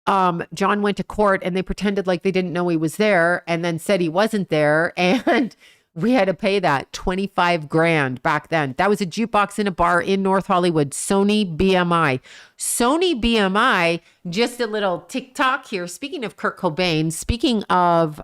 John went to court and they pretended like they didn't know he was there and then said he wasn't there. And we had to pay that 25 grand back then. That was a jukebox in a bar in North Hollywood, Sony BMI. Sony BMI, just a little TikTok here. Speaking of Kurt Cobain, speaking of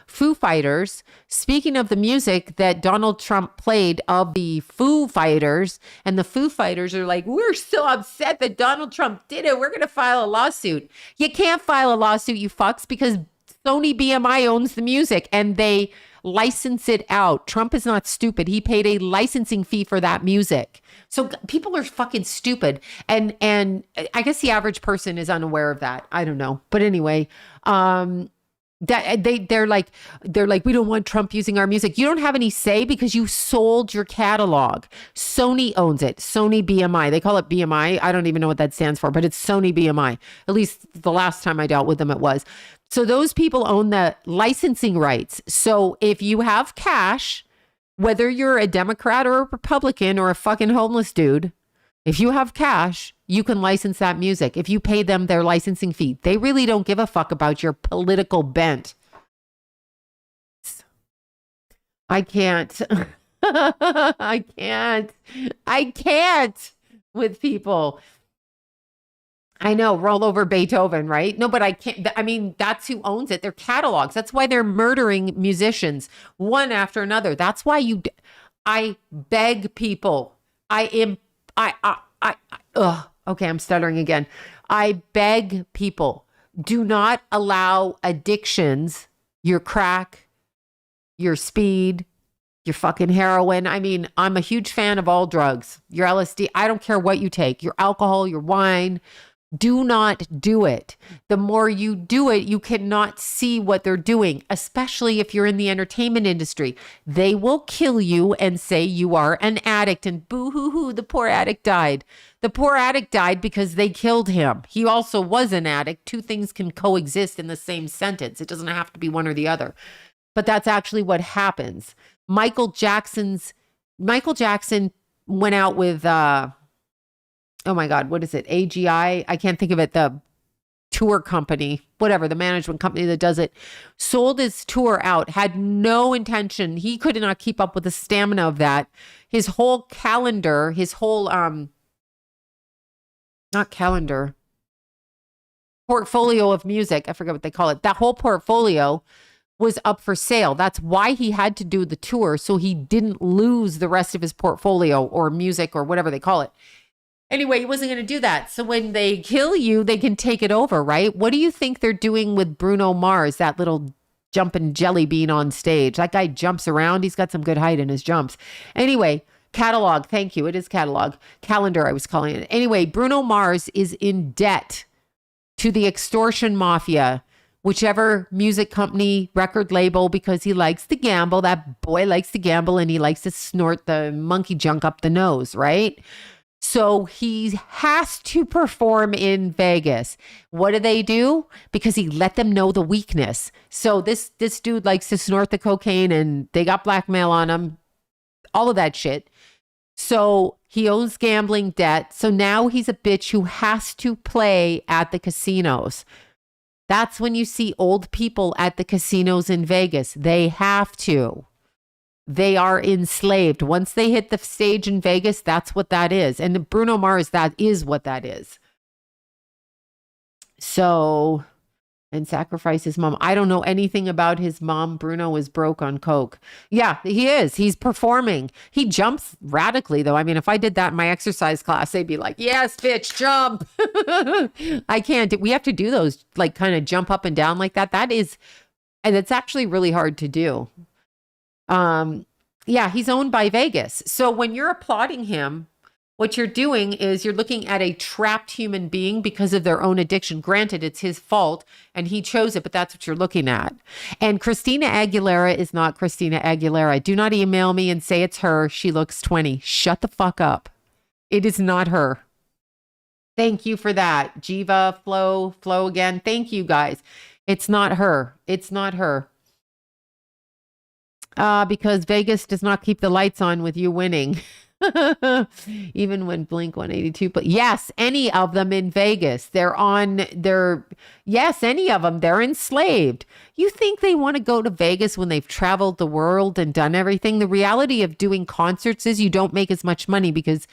Foo Fighters, speaking of the music that Donald Trump played of the Foo Fighters, and the Foo Fighters are like, we're so upset that Donald Trump did it. We're going to file a lawsuit. You can't file a lawsuit, you fucks, because Sony BMI owns the music and they license it out. Trump is not stupid. He paid a licensing fee for that music. So people are fucking stupid. And I guess the average person is unaware of that. I don't know. But anyway, that they're like, we don't want Trump using our music. You don't have any say because you sold your catalog. Sony owns it. Sony BMI. They call it BMI. I don't even know what that stands for, but it's Sony BMI. At least the last time I dealt with them, it was. So those people own the licensing rights. So if you have cash, whether you're a Democrat or a Republican or a fucking homeless dude, if you have cash, you can license that music. If you pay them their licensing fee, they really don't give a fuck about your political bent. I can't. I can't with people. I know, roll over Beethoven, right? No, but I can't. I mean, that's who owns it. They're catalogs. That's why they're murdering musicians one after another. That's why I beg people. Okay, I'm stuttering again. I beg people, do not allow addictions, your crack, your speed, your fucking heroin. I mean, I'm a huge fan of all drugs. Your LSD, I don't care what you take, your alcohol, your wine. Do not do it. The more you do it, you cannot see what they're doing, especially if you're in the entertainment industry. They will kill you and say you are an addict and boo-hoo-hoo, the poor addict died. The poor addict died because they killed him. He also was an addict. Two things can coexist in the same sentence. It doesn't have to be one or the other. But that's actually what happens. Michael Jackson went out with oh my God, what is it? AGI? I can't think of it. The tour company, whatever, the management company that does it, sold his tour out, had no intention. He could not keep up with the stamina of that. His whole calendar, his whole, not calendar, portfolio of music, I forget what they call it. That whole portfolio was up for sale. That's why he had to do the tour, so he didn't lose the rest of his portfolio or music or whatever they call it. Anyway, he wasn't going to do that. So when they kill you, they can take it over, right? What do you think they're doing with Bruno Mars, that little jumping jelly bean on stage? That guy jumps around. He's got some good height in his jumps. Anyway, catalog. Thank you. It is catalog. Calendar, I was calling it. Anyway, Bruno Mars is in debt to the extortion mafia, whichever music company, record label, because he likes to gamble. That boy likes to gamble and he likes to snort the monkey junk up the nose, right? So he has to perform in Vegas. What do? Because he let them know the weakness. So this dude likes to snort the cocaine and they got blackmail on him, all of that shit. So he owes gambling debt. So now he's a bitch who has to play at the casinos. That's when you see old people at the casinos in Vegas. They have to. They are enslaved. Once they hit the stage in Vegas, that's what that is. And Bruno Mars, that is what that is. So, and sacrifice his mom. I don't know anything about his mom. Bruno is broke on coke. Yeah, he is. He's performing. He jumps radically, though. I mean, if I did that in my exercise class, they'd be like, yes, bitch, jump. I can't. We have to do those, like, kind of jump up and down like that. That is, and it's actually really hard to do. Yeah, he's owned by Vegas. So when you're applauding him, what you're doing is you're looking at a trapped human being because of their own addiction. Granted, it's his fault and he chose it, but that's what you're looking at. And Christina Aguilera is not Christina Aguilera. Do not email me and say it's her. She looks 20. Shut the fuck up. It is not her. Thank you for that. Jiva, Flo again. Thank you guys. It's not her. It's not her. Because Vegas does not keep the lights on with you winning. Even when Blink 182, but yes, any of them in Vegas, yes, any of them, they're enslaved. You think they want to go to Vegas when they've traveled the world and done everything? The reality of doing concerts is you don't make as much money because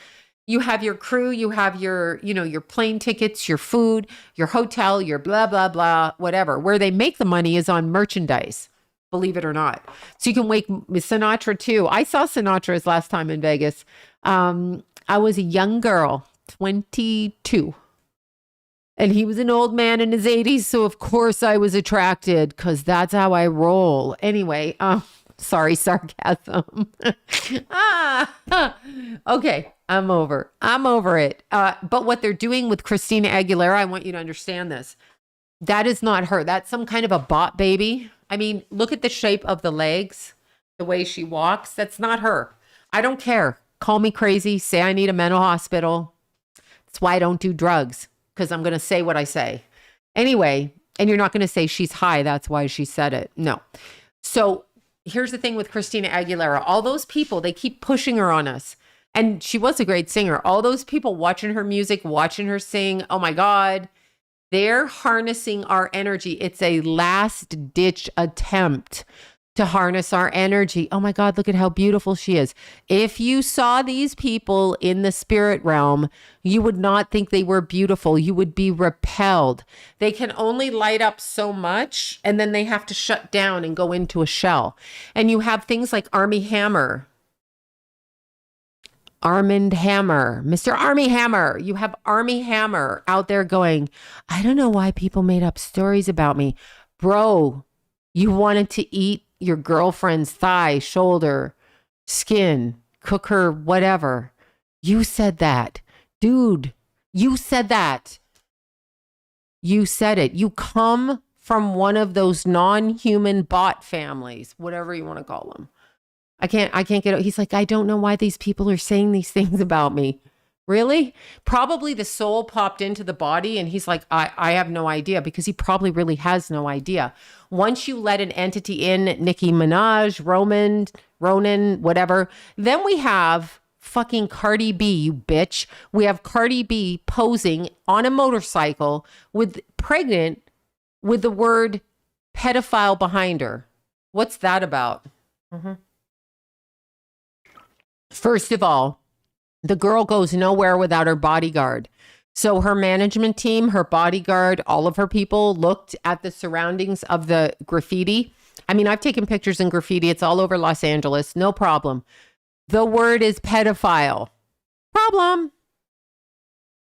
you have your crew, you have your plane tickets, your food, your hotel, your blah, blah, blah, whatever. Where they make the money is on merchandise. Believe it or not. So you can wake Sinatra too. I saw Sinatra's last time in Vegas. I was a young girl, 22. And he was an old man in his 80s. So of course I was attracted because that's how I roll. Anyway, sorry, sarcasm. Okay, I'm over it. But what they're doing with Christina Aguilera, I want you to understand this. That is not her. That's some kind of a bot baby. I mean, look at the shape of the legs, the way she walks. That's not her. I don't care. Call me crazy. Say I need a mental hospital. That's why I don't do drugs, because I'm going to say what I say. Anyway, and you're not going to say she's high. That's why she said it. No. So here's the thing with Christina Aguilera. All those people, they keep pushing her on us. And she was a great singer. All those people watching her music, watching her sing. Oh my God. They're harnessing our energy. It's a last ditch attempt to harness our energy. Oh my God, look at how beautiful she is. If you saw these people in the spirit realm, you would not think they were beautiful. You would be repelled. They can only light up so much and then they have to shut down and go into a shell. And you have things like Armand Hammer. Mr. Armie Hammer. You have Armie Hammer out there going, I don't know why people made up stories about me. Bro, you wanted to eat your girlfriend's thigh, shoulder, skin, cook her, whatever. You said that. Dude, you said that. You said it. You come from one of those non-human bot families, whatever you want to call them. I can't get it. He's like, I don't know why these people are saying these things about me. Really? Probably the soul popped into the body and he's like, I have no idea, because he probably really has no idea. Once you let an entity in, Nicki Minaj, Ronan, whatever, then we have fucking Cardi B, you bitch. We have Cardi B posing on a motorcycle pregnant with the word pedophile behind her. What's that about? Mm-hmm. First of all, the girl goes nowhere without her bodyguard. So her management team, her bodyguard, all of her people looked at the surroundings of the graffiti. I mean, I've taken pictures in graffiti. It's all over Los Angeles. No problem. The word is pedophile. Problem.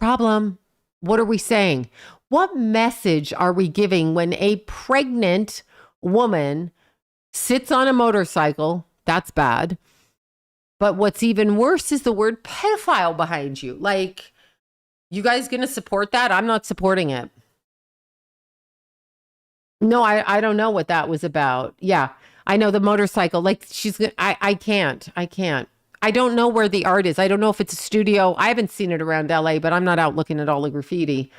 problem. What are we saying? What message are we giving when a pregnant woman sits on a motorcycle? That's bad. But what's even worse is the word pedophile behind you. Like, you guys going to support that? I'm not supporting it. No, I don't know what that was about. Yeah, I know the motorcycle. Like, I can't. I don't know where the art is. I don't know if it's a studio. I haven't seen it around LA, but I'm not out looking at all the graffiti.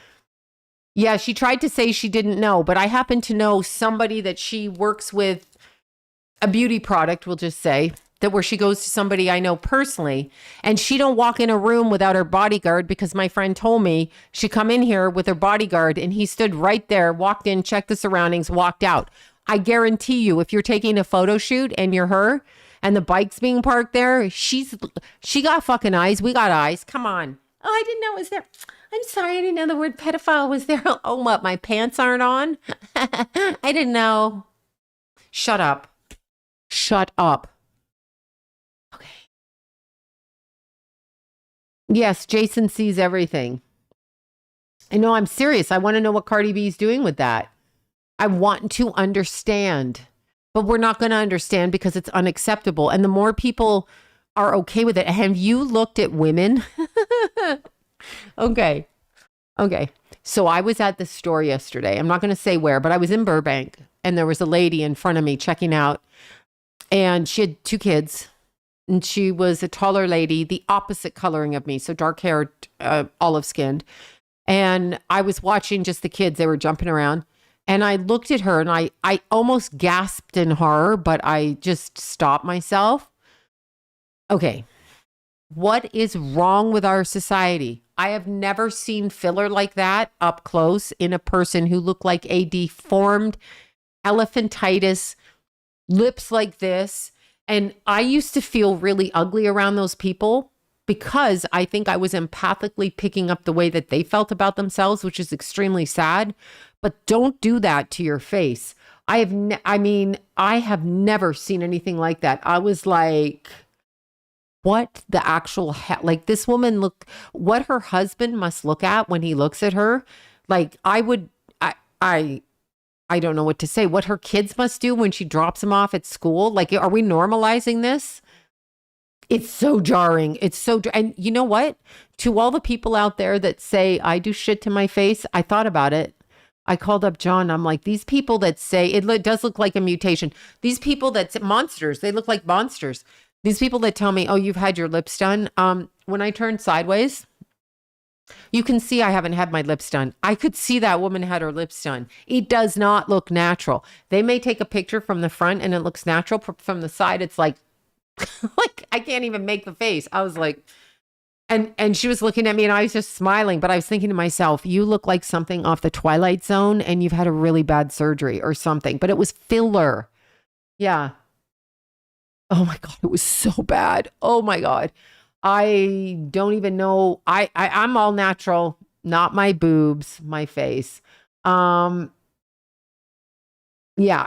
Yeah, she tried to say she didn't know, but I happen to know somebody that she works with, a beauty product, we'll just say, that where she goes to somebody I know personally, and she don't walk in a room without her bodyguard, because my friend told me she come in here with her bodyguard and he stood right there, walked in, checked the surroundings, walked out. I guarantee you, if you're taking a photo shoot and you're her and the bike's being parked there, she got fucking eyes. We got eyes. Come on. Oh, I didn't know it was there. I'm sorry, I didn't know the word pedophile was there. Oh, what? My pants aren't on? I didn't know. Shut up. Shut up. Okay. Yes, Jason sees everything. I know, I'm serious. I want to know what Cardi B is doing with that. I want to understand, but we're not going to understand because it's unacceptable. And the more people are okay with it, have you looked at women? Okay. Okay. So I was at the store yesterday. I'm not going to say where, but I was in Burbank and there was a lady in front of me checking out, and she had 2 kids, and she was a taller lady, the opposite coloring of me. So dark haired, olive skinned. And I was watching just the kids. They were jumping around. And I looked at her and I almost gasped in horror, but I just stopped myself. Okay. What is wrong with our society? I have never seen filler like that up close in a person who looked like a deformed elephantitis, lips like this. And I used to feel really ugly around those people because I think I was empathically picking up the way that they felt about themselves, which is extremely sad. But don't do that to your face. I have never seen anything like that. I was like, what the actual hell? Like, this woman what her husband must look at when he looks at her. Like, I don't know what to say. What her kids must do when she drops them off at school. Like, are we normalizing this? It's so jarring. And you know what? To all the people out there that say I do shit to my face, I thought about it. I called up John. I'm like, these people that say it does look like a mutation. These people that's monsters, they look like monsters. These people that tell me, oh, you've had your lips done. When I turn sideways, you can see I haven't had my lips done. I could see that woman had her lips done. It does not look natural. They may take a picture from the front and it looks natural. From the side, it's like, like I can't even make the face. I was like, and she was looking at me and I was just smiling, but I was thinking to myself, you look like something off the Twilight Zone and you've had a really bad surgery or something, but it was filler. Yeah. Oh my God, it was so bad. Oh my God. I don't even know. I'm all natural, not my boobs, my face. Yeah,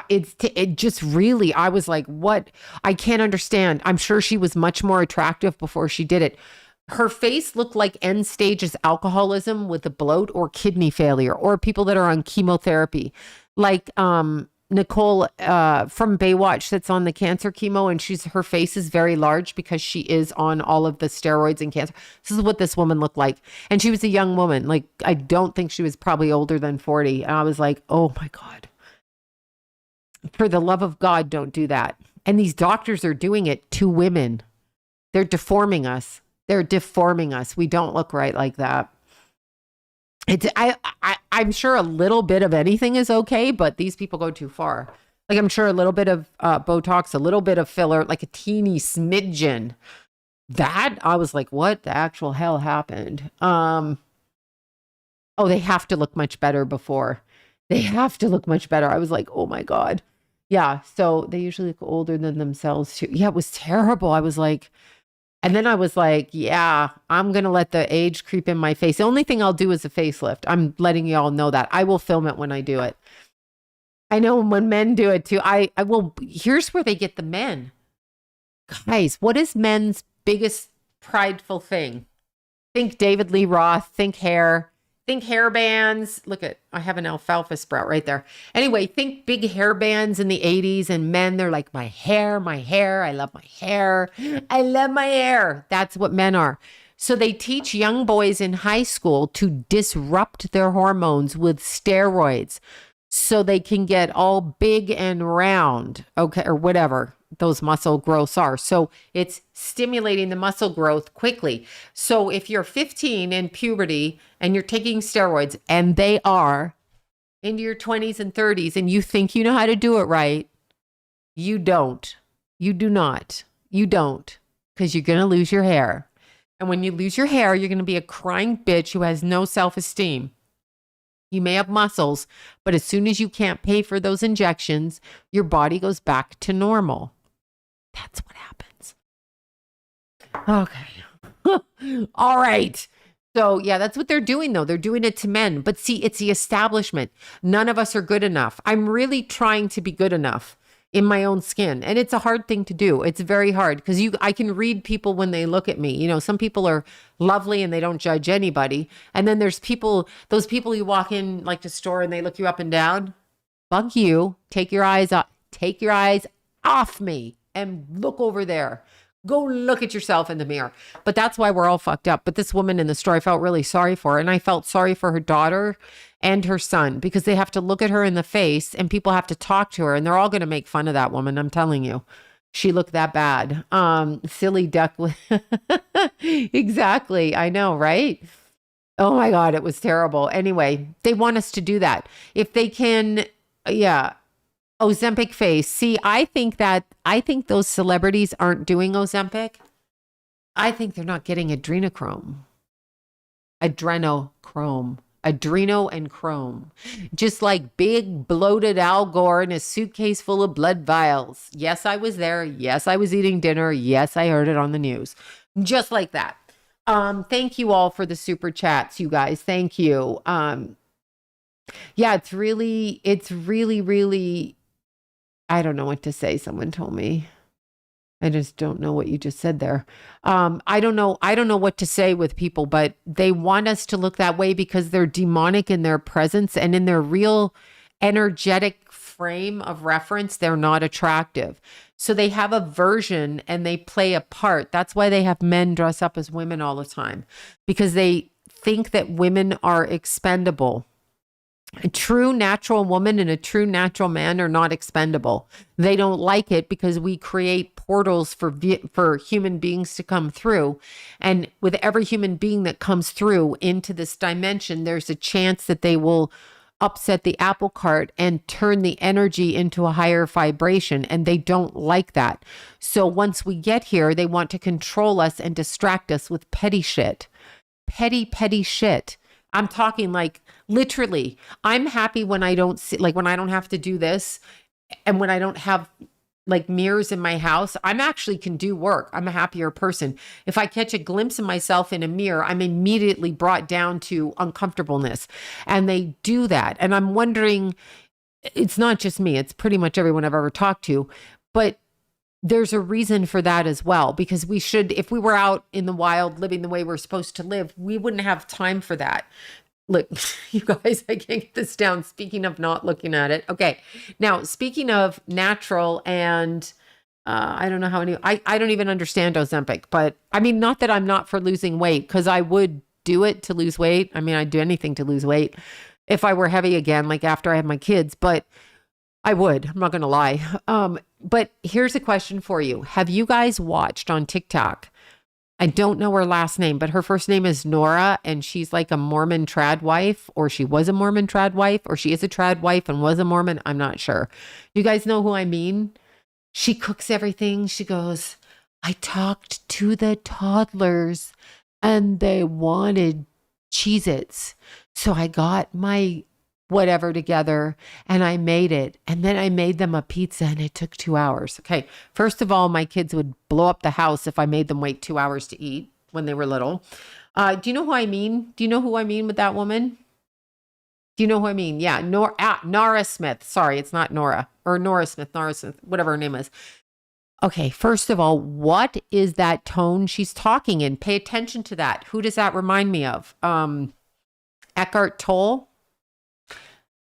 it just really, I was like, what? I can't understand. I'm sure she was much more attractive before she did it. Her face looked like end stages alcoholism with a bloat or kidney failure, or people that are on chemotherapy. Like, Nicole from Baywatch that's on the cancer chemo, and her face is very large because she is on all of the steroids and cancer. This is what this woman looked like. And she was a young woman. Like, I don't think she was probably older than 40. And I was like, oh my God. For the love of God, don't do that. And these doctors are doing it to women. They're deforming us. We don't look right like that. I'm sure a little bit of anything is okay, but these people go too far. Like, I'm sure a little bit of Botox, a little bit of filler, like a teeny smidgen. That, I was like, what the actual hell happened? Oh, they have to look much better before. They have to look much better. I was like, oh my God. Yeah. So they usually look older than themselves too. Yeah, it was terrible. I was like, and then I was like, yeah, I'm going to let the age creep in my face. The only thing I'll do is a facelift. I'm letting you all know that. I will film it when I do it. I know when men do it too. I will. Here's where they get the men. Guys, what is men's biggest prideful thing? Think David Lee Roth, think hair bands. Look at, I have an alfalfa sprout right there. Anyway, think big hair bands in the 80s and men, they're like, my hair, I love my hair. I love my hair. That's what men are. So they teach young boys in high school to disrupt their hormones with steroids so they can get all big and round, okay, or whatever those muscle growths are. So it's stimulating the muscle growth quickly. So if you're 15 in puberty and you're taking steroids and they are into your 20s and 30s and you think you know how to do it right, you don't. You do not. You don't, because you're going to lose your hair. And when you lose your hair, you're going to be a crying bitch who has no self-esteem. You may have muscles, but as soon as you can't pay for those injections, your body goes back to normal. That's what happens. Okay. All right. So yeah, that's what they're doing though. They're doing it to men. But see, it's the establishment. None of us are good enough. I'm really trying to be good enough in my own skin. And it's a hard thing to do. It's very hard because I can read people when they look at me. You know, some people are lovely and they don't judge anybody. And then there's those people you walk in like the store and they look you up and down. Fuck you. Take your eyes off me and look over there. Go look at yourself in the mirror. But that's why we're all fucked up. But this woman in the store, I felt really sorry for her. And I felt sorry for her daughter and her son because they have to look at her in the face and people have to talk to her and they're all going to make fun of that woman. I'm telling you, she looked that bad. Silly duck. Exactly. I know, right? Oh my God, it was terrible. Anyway, they want us to do that. If they can, yeah. Ozempic face. See, I think those celebrities aren't doing Ozempic. I think they're not getting adrenochrome. Adreno and chrome. Just like big bloated Al Gore in a suitcase full of blood vials. Yes, I was there. Yes, I was eating dinner. Yes, I heard it on the news. Just like that. Thank you all for the super chats, you guys. Thank you. Yeah, it's really, I don't know what to say. Someone told me. I just don't know what you just said there. I don't know what to say with people, but they want us to look that way because they're demonic in their presence and in their real energetic frame of reference, they're not attractive. So they have a version and they play a part. That's why they have men dress up as women all the time, because they think that women are expendable. A true natural woman and a true natural man are not expendable. They don't like it because we create portals for human beings to come through. And with every human being that comes through into this dimension, there's a chance that they will upset the apple cart and turn the energy into a higher vibration. And they don't like that. So once we get here, they want to control us and distract us with petty shit. Petty shit. I'm talking like literally, I'm happy when I don't see, like when I don't have to do this and when I don't have like mirrors in my house, I'm actually can do work. I'm a happier person. If I catch a glimpse of myself in a mirror, I'm immediately brought down to uncomfortableness. And they do that. And I'm wondering, it's not just me, it's pretty much everyone I've ever talked to, but there's a reason for that as well, because we should, if we were out in the wild living the way we're supposed to live, we wouldn't have time for that. Look, you guys, I can't get this down. Speaking of not looking at it. Okay. Now, speaking of natural and I don't know how I don't even understand Ozempic, but I mean, not that I'm not for losing weight, because I would do it to lose weight. I mean, I'd do anything to lose weight if I were heavy again, like after I had my kids, but I would. I'm not going to lie. But here's a question for you. Have you guys watched on TikTok? I don't know her last name, but her first name is Nora, and she's like a Mormon trad wife, or she was a Mormon trad wife, or she is a trad wife and was a Mormon. I'm not sure. You guys know who I mean? She cooks everything. She goes, I talked to the toddlers and they wanted Cheez-Its. So I got my whatever together and I made it. And then I made them a pizza and it took 2 hours. Okay. First of all, my kids would blow up the house if I made them wait 2 hours to eat when they were little. Do you know who I mean? Do you know who I mean with that woman? Do you know who I mean? Yeah. Nora Smith. Sorry, it's not Nora or Nora Smith, whatever her name is. Okay, first of all, what is that tone she's talking in? Pay attention to that. Who does that remind me of? Eckhart Tolle.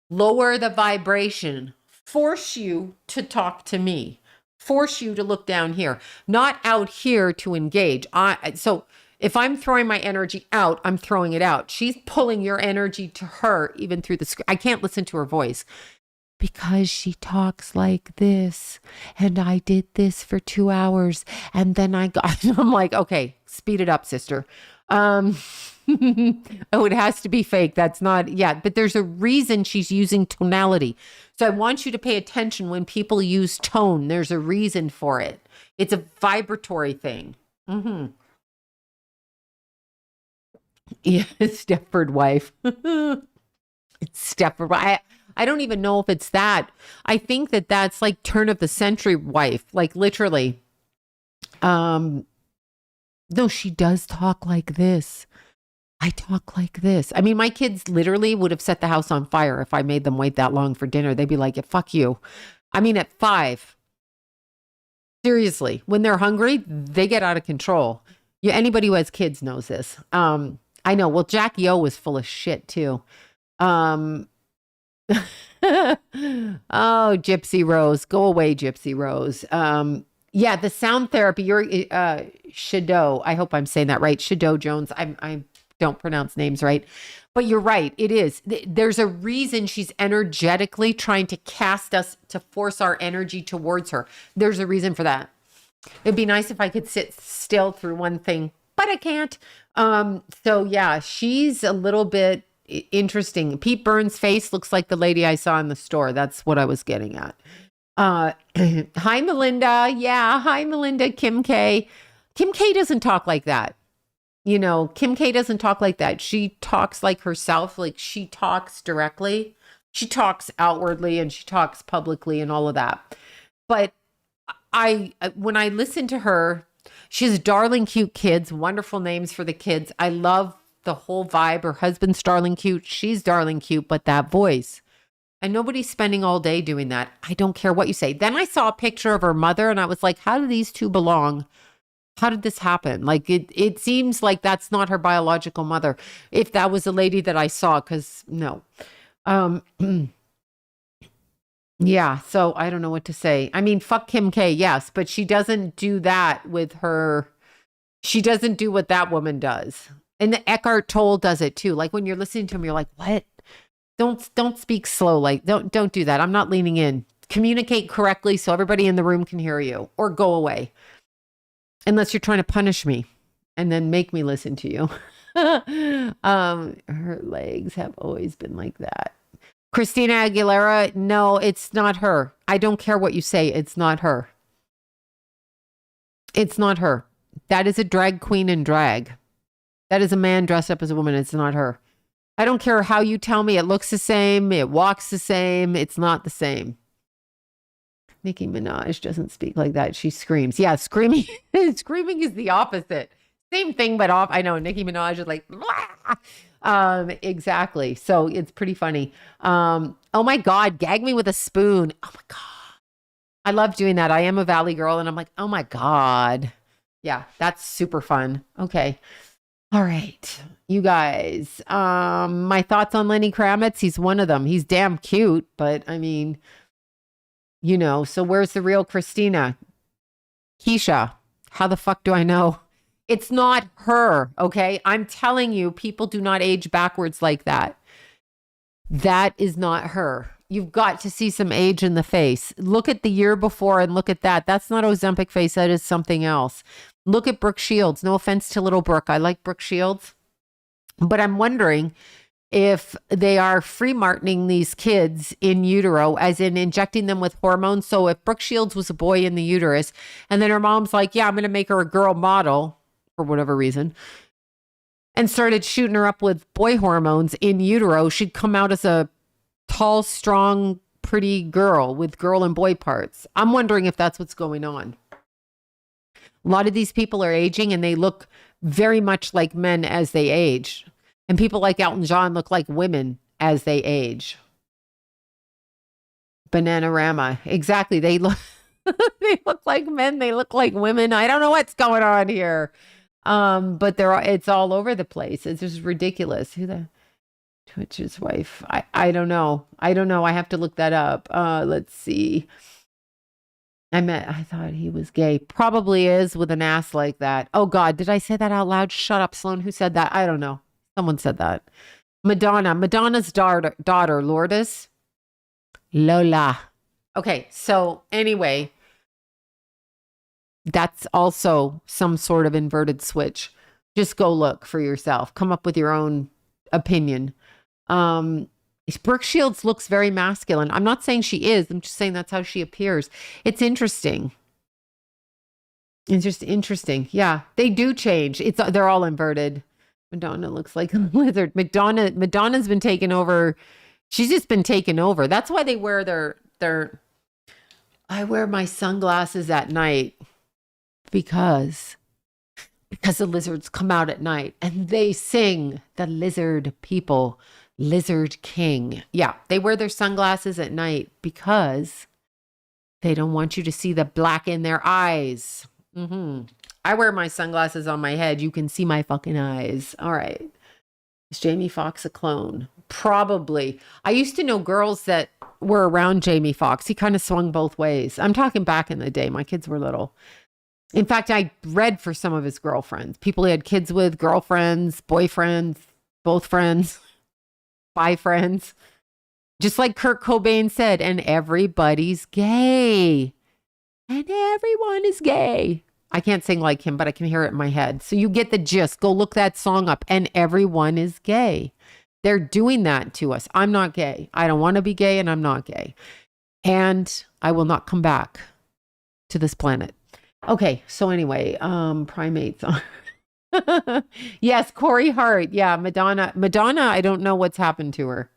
Lower the vibration. Force you to talk to me. Force you to look down here, not out here to engage. So if I'm throwing my energy out, I'm throwing it out. She's pulling your energy to her, even through the screen. I can't listen to her voice because she talks like this. And I did this for 2 hours. And then I'm like, okay, speed it up, sister. Oh, it has to be fake. That's not, yeah, but there's a reason she's using tonality. So I want you to pay attention when people use tone. There's a reason for it. It's a vibratory thing. Yeah, Stepford wife. It's Stepford. I don't even know if it's that. I think that that's like turn of the century wife, like literally. No, she does talk like this. I talk like this. I mean, my kids literally would have set the house on fire if I made them wait that long for dinner. They'd be like, yeah, fuck you. I mean, at 5. Seriously, when they're hungry, they get out of control. Yeah, anybody who has kids knows this. I know. Well, Jackie O was full of shit too. Oh, Gypsy Rose. Go away, Gypsy Rose. Yeah, the sound therapy, you're Shadow. I hope I'm saying that right. Shadow Jones. I don't pronounce names right. But you're right. It is. There's a reason she's energetically trying to cast us to force our energy towards her. There's a reason for that. It'd be nice if I could sit still through one thing, but I can't. So yeah, she's a little bit interesting. Pete Burns' face looks like the lady I saw in the store. That's what I was getting at. Hi, Melinda. Yeah. Hi, Melinda. Kim K. Kim K doesn't talk like that. You know, Kim K doesn't talk like that. She talks like herself. Like she talks directly. She talks outwardly and she talks publicly and all of that. But when I listen to her, she has darling cute kids, wonderful names for the kids. I love the whole vibe. Her husband's darling cute. She's darling cute, but that voice. And nobody's spending all day doing that. I don't care what you say. Then I saw a picture of her mother and I was like, how do these two belong? How did this happen? Like it seems like that's not her biological mother. If that was a lady that I saw, because no. Yeah, so I don't know what to say. I mean, fuck Kim K, yes, but she doesn't do that with her. She doesn't do what that woman does. And the Eckhart Tolle does it too. Like when you're listening to him, you're like, what? Don't speak slow. Like don't do that. I'm not leaning in. Communicate correctly so everybody in the room can hear you, or go away. Unless you're trying to punish me and then make me listen to you. Her legs have always been like that. Christina Aguilera, no, it's not her. I don't care what you say. It's not her. It's not her. That is a drag queen in drag. That is a man dressed up as a woman. It's not her. I don't care how you tell me it looks the same. It walks the same. It's not the same. Nicki Minaj doesn't speak like that. She screams. Yeah, screaming. Screaming is the opposite. Same thing, but off. I know Nicki Minaj is like, exactly. So it's pretty funny. Oh my God, gag me with a spoon. Oh my God. I love doing that. I am a Valley girl and I'm like, oh my God. Yeah, that's super fun. Okay. All right. You guys, my thoughts on Lenny Kravitz. He's one of them. He's damn cute, but I mean, you know, so where's the real Christina? Keisha, how the fuck do I know? It's not her, okay? I'm telling you, people do not age backwards like that. That is not her. You've got to see some age in the face. Look at the year before and look at that. That's not Ozempic face. That is something else. Look at Brooke Shields. No offense to little Brooke. I like Brooke Shields. But I'm wondering if they are free marketing these kids in utero, as in injecting them with hormones. So if Brooke Shields was a boy in the uterus, and then her mom's like, yeah, I'm going to make her a girl model for whatever reason, and started shooting her up with boy hormones in utero, she'd come out as a tall, strong, pretty girl with girl and boy parts. I'm wondering if that's what's going on. A lot of these people are aging and they look very much like men as they age. And people like Elton John look like women as they age. Bananarama. Exactly. They look They look like men. They look like women. I don't know what's going on here. But it's all over the place. It's just ridiculous. Who the Twitch's wife? I don't know. I don't know. I have to look that up. Let's see. I thought he was gay. Probably is with an ass like that. Oh God, did I say that out loud? Shut up, Sloan. Who said that? I don't know. Someone said that. Madonna's daughter, Lourdes. Lola. Okay, so anyway, that's also some sort of inverted switch. Just go look for yourself. Come up with your own opinion. Brooke Shields looks very masculine. I'm not saying she is. I'm just saying that's how she appears. It's interesting. It's just interesting. Yeah, they do change. They're all inverted. Madonna looks like a lizard. Madonna's been taken over. She's just been taken over. That's why they wear their I wear my sunglasses at night because the lizards come out at night and they sing the lizard people, Lizard King. Yeah, they wear their sunglasses at night because they don't want you to see the black in their eyes. I wear my sunglasses on my head. You can see my fucking eyes. All right. Is Jamie Foxx a clone? Probably. I used to know girls that were around Jamie Foxx. He kind of swung both ways. I'm talking back in the day. My kids were little. In fact, I read for some of his girlfriends. People he had kids with, girlfriends, boyfriends, both friends, bi friends. Just like Kurt Cobain said, and everybody's gay. And everyone is gay. I can't sing like him, but I can hear it in my head. So you get the gist. Go look that song up. And everyone is gay. They're doing that to us. I'm not gay. I don't want to be gay, and I'm not gay. And I will not come back to this planet. Okay, so anyway, primates. Yes, Corey Hart. Yeah, Madonna, I don't know what's happened to her.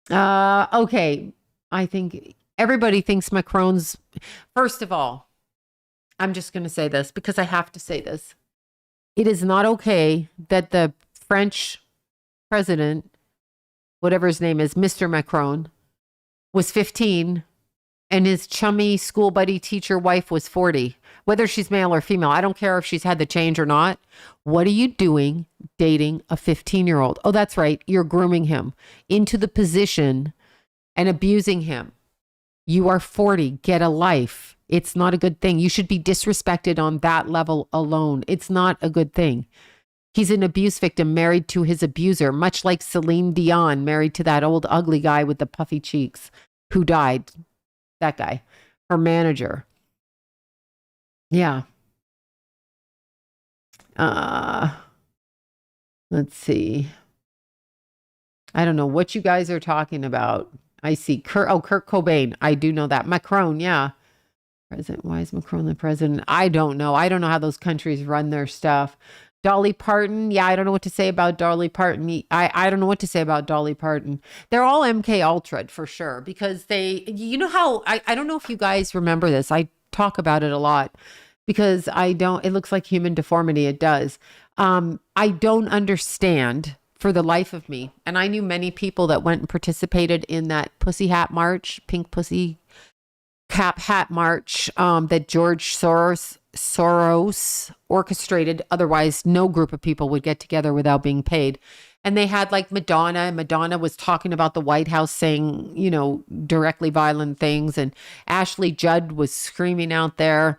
Okay, I think everybody thinks Macron's... First of all, I'm just going to say this because I have to say this. It is not okay that the French president, whatever his name is, Mr. Macron, was 15 and his chummy school buddy teacher wife was 40. Whether she's male or female, I don't care if she's had the change or not. What are you doing dating a 15-year-old? Oh, that's right. You're grooming him into the position and abusing him. You are 40. Get a life. It's not a good thing. You should be disrespected on that level alone. It's not a good thing. He's an abuse victim married to his abuser, much like Celine Dion married to that old ugly guy with the puffy cheeks who died. That guy, her manager. Yeah. Let's see. I don't know what you guys are talking about. I see Kurt Cobain. I do know that. Macron, yeah. President. Why is Macron the president? I don't know. I don't know how those countries run their stuff. Dolly Parton. Yeah, I don't know what to say about Dolly Parton. I don't know what to say about Dolly Parton. They're all MK Ultra for sure because you know how, I don't know if you guys remember this. I talk about it a lot because it looks like human deformity. It does. I don't understand for the life of me. And I knew many people that went and participated in that pussy hat march, pink pussy cap hat march, that George Soros orchestrated. Otherwise, no group of people would get together without being paid. And they had like Madonna, and Madonna was talking about the White House saying, directly violent things. And Ashley Judd was screaming out there.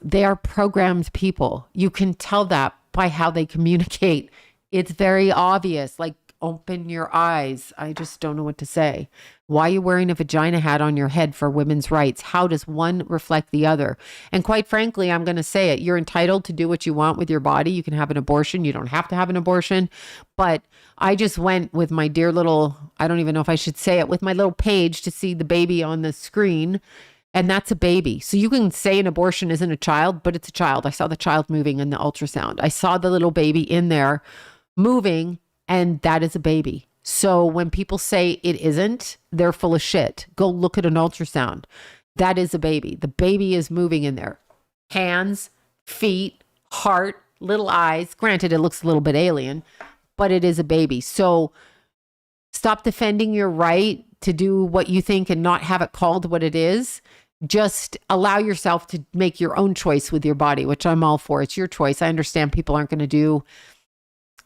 They are programmed people. You can tell that by how they communicate. It's very obvious. Like, open your eyes. I just don't know what to say. Why are you wearing a vagina hat on your head for women's rights? How does one reflect the other? And quite frankly, I'm going to say it. You're entitled to do what you want with your body. You can have an abortion. You don't have to have an abortion. But I just went with my dear little, I don't even know if I should say it, with my little page to see the baby on the screen. And that's a baby. So you can say an abortion isn't a child, but it's a child. I saw the child moving in the ultrasound. I saw the little baby in there moving, and that is a baby. So when people say it isn't, they're full of shit. Go look at an ultrasound. That is a baby. The baby is moving in there. Hands, feet, heart, little eyes. Granted, it looks a little bit alien, but it is a baby. So stop defending your right to do what you think and not have it called what it is. Just allow yourself to make your own choice with your body, which I'm all for. It's your choice. I understand people aren't going to do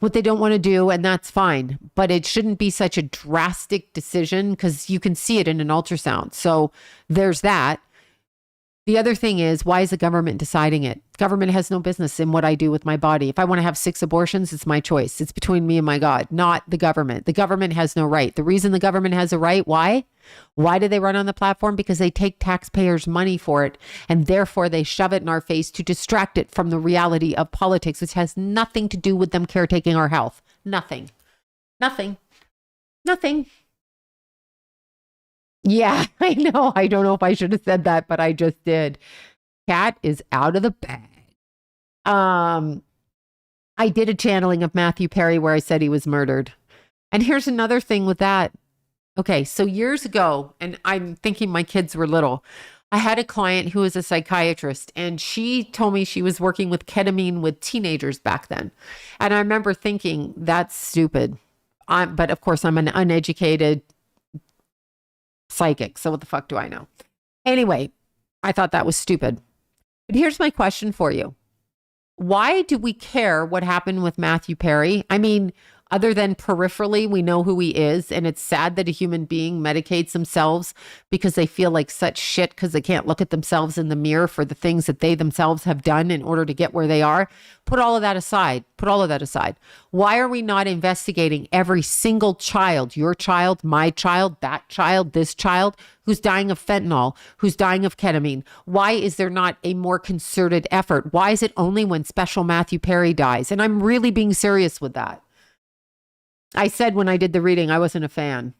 what they don't want to do, and that's fine. But it shouldn't be such a drastic decision because you can see it in an ultrasound. So there's that. The other thing is, why is the government deciding it? Government has no business in what I do with my body. If I want to have 6 abortions, it's my choice. It's between me and my God, not the government. The government has no right. The reason the government has a right, why? Why do they run on the platform? Because they take taxpayers' money for it, and therefore they shove it in our face to distract it from the reality of politics, which has nothing to do with them caretaking our health. Nothing. Nothing. Nothing. Yeah, I know. I don't know if I should have said that, but I just did. Cat is out of the bag. I did a channeling of Matthew Perry where I said he was murdered. And here's another thing with that. Okay, so years ago, and I'm thinking my kids were little, I had a client who was a psychiatrist, and she told me she was working with ketamine with teenagers back then. And I remember thinking, that's stupid. But of course, I'm an uneducated psychic, so what the fuck do I know? Anyway, I thought that was stupid. But here's my question for you. Why do we care what happened with Matthew Perry? I mean, other than peripherally, we know who he is, and it's sad that a human being medicates themselves because they feel like such shit because they can't look at themselves in the mirror for the things that they themselves have done in order to get where they are. Put all of that aside. Put all of that aside. Why are we not investigating every single child, your child, my child, that child, this child, who's dying of fentanyl, who's dying of ketamine? Why is there not a more concerted effort? Why is it only when Special Matthew Perry dies? And I'm really being serious with that. I said when I did the reading, I wasn't a fan.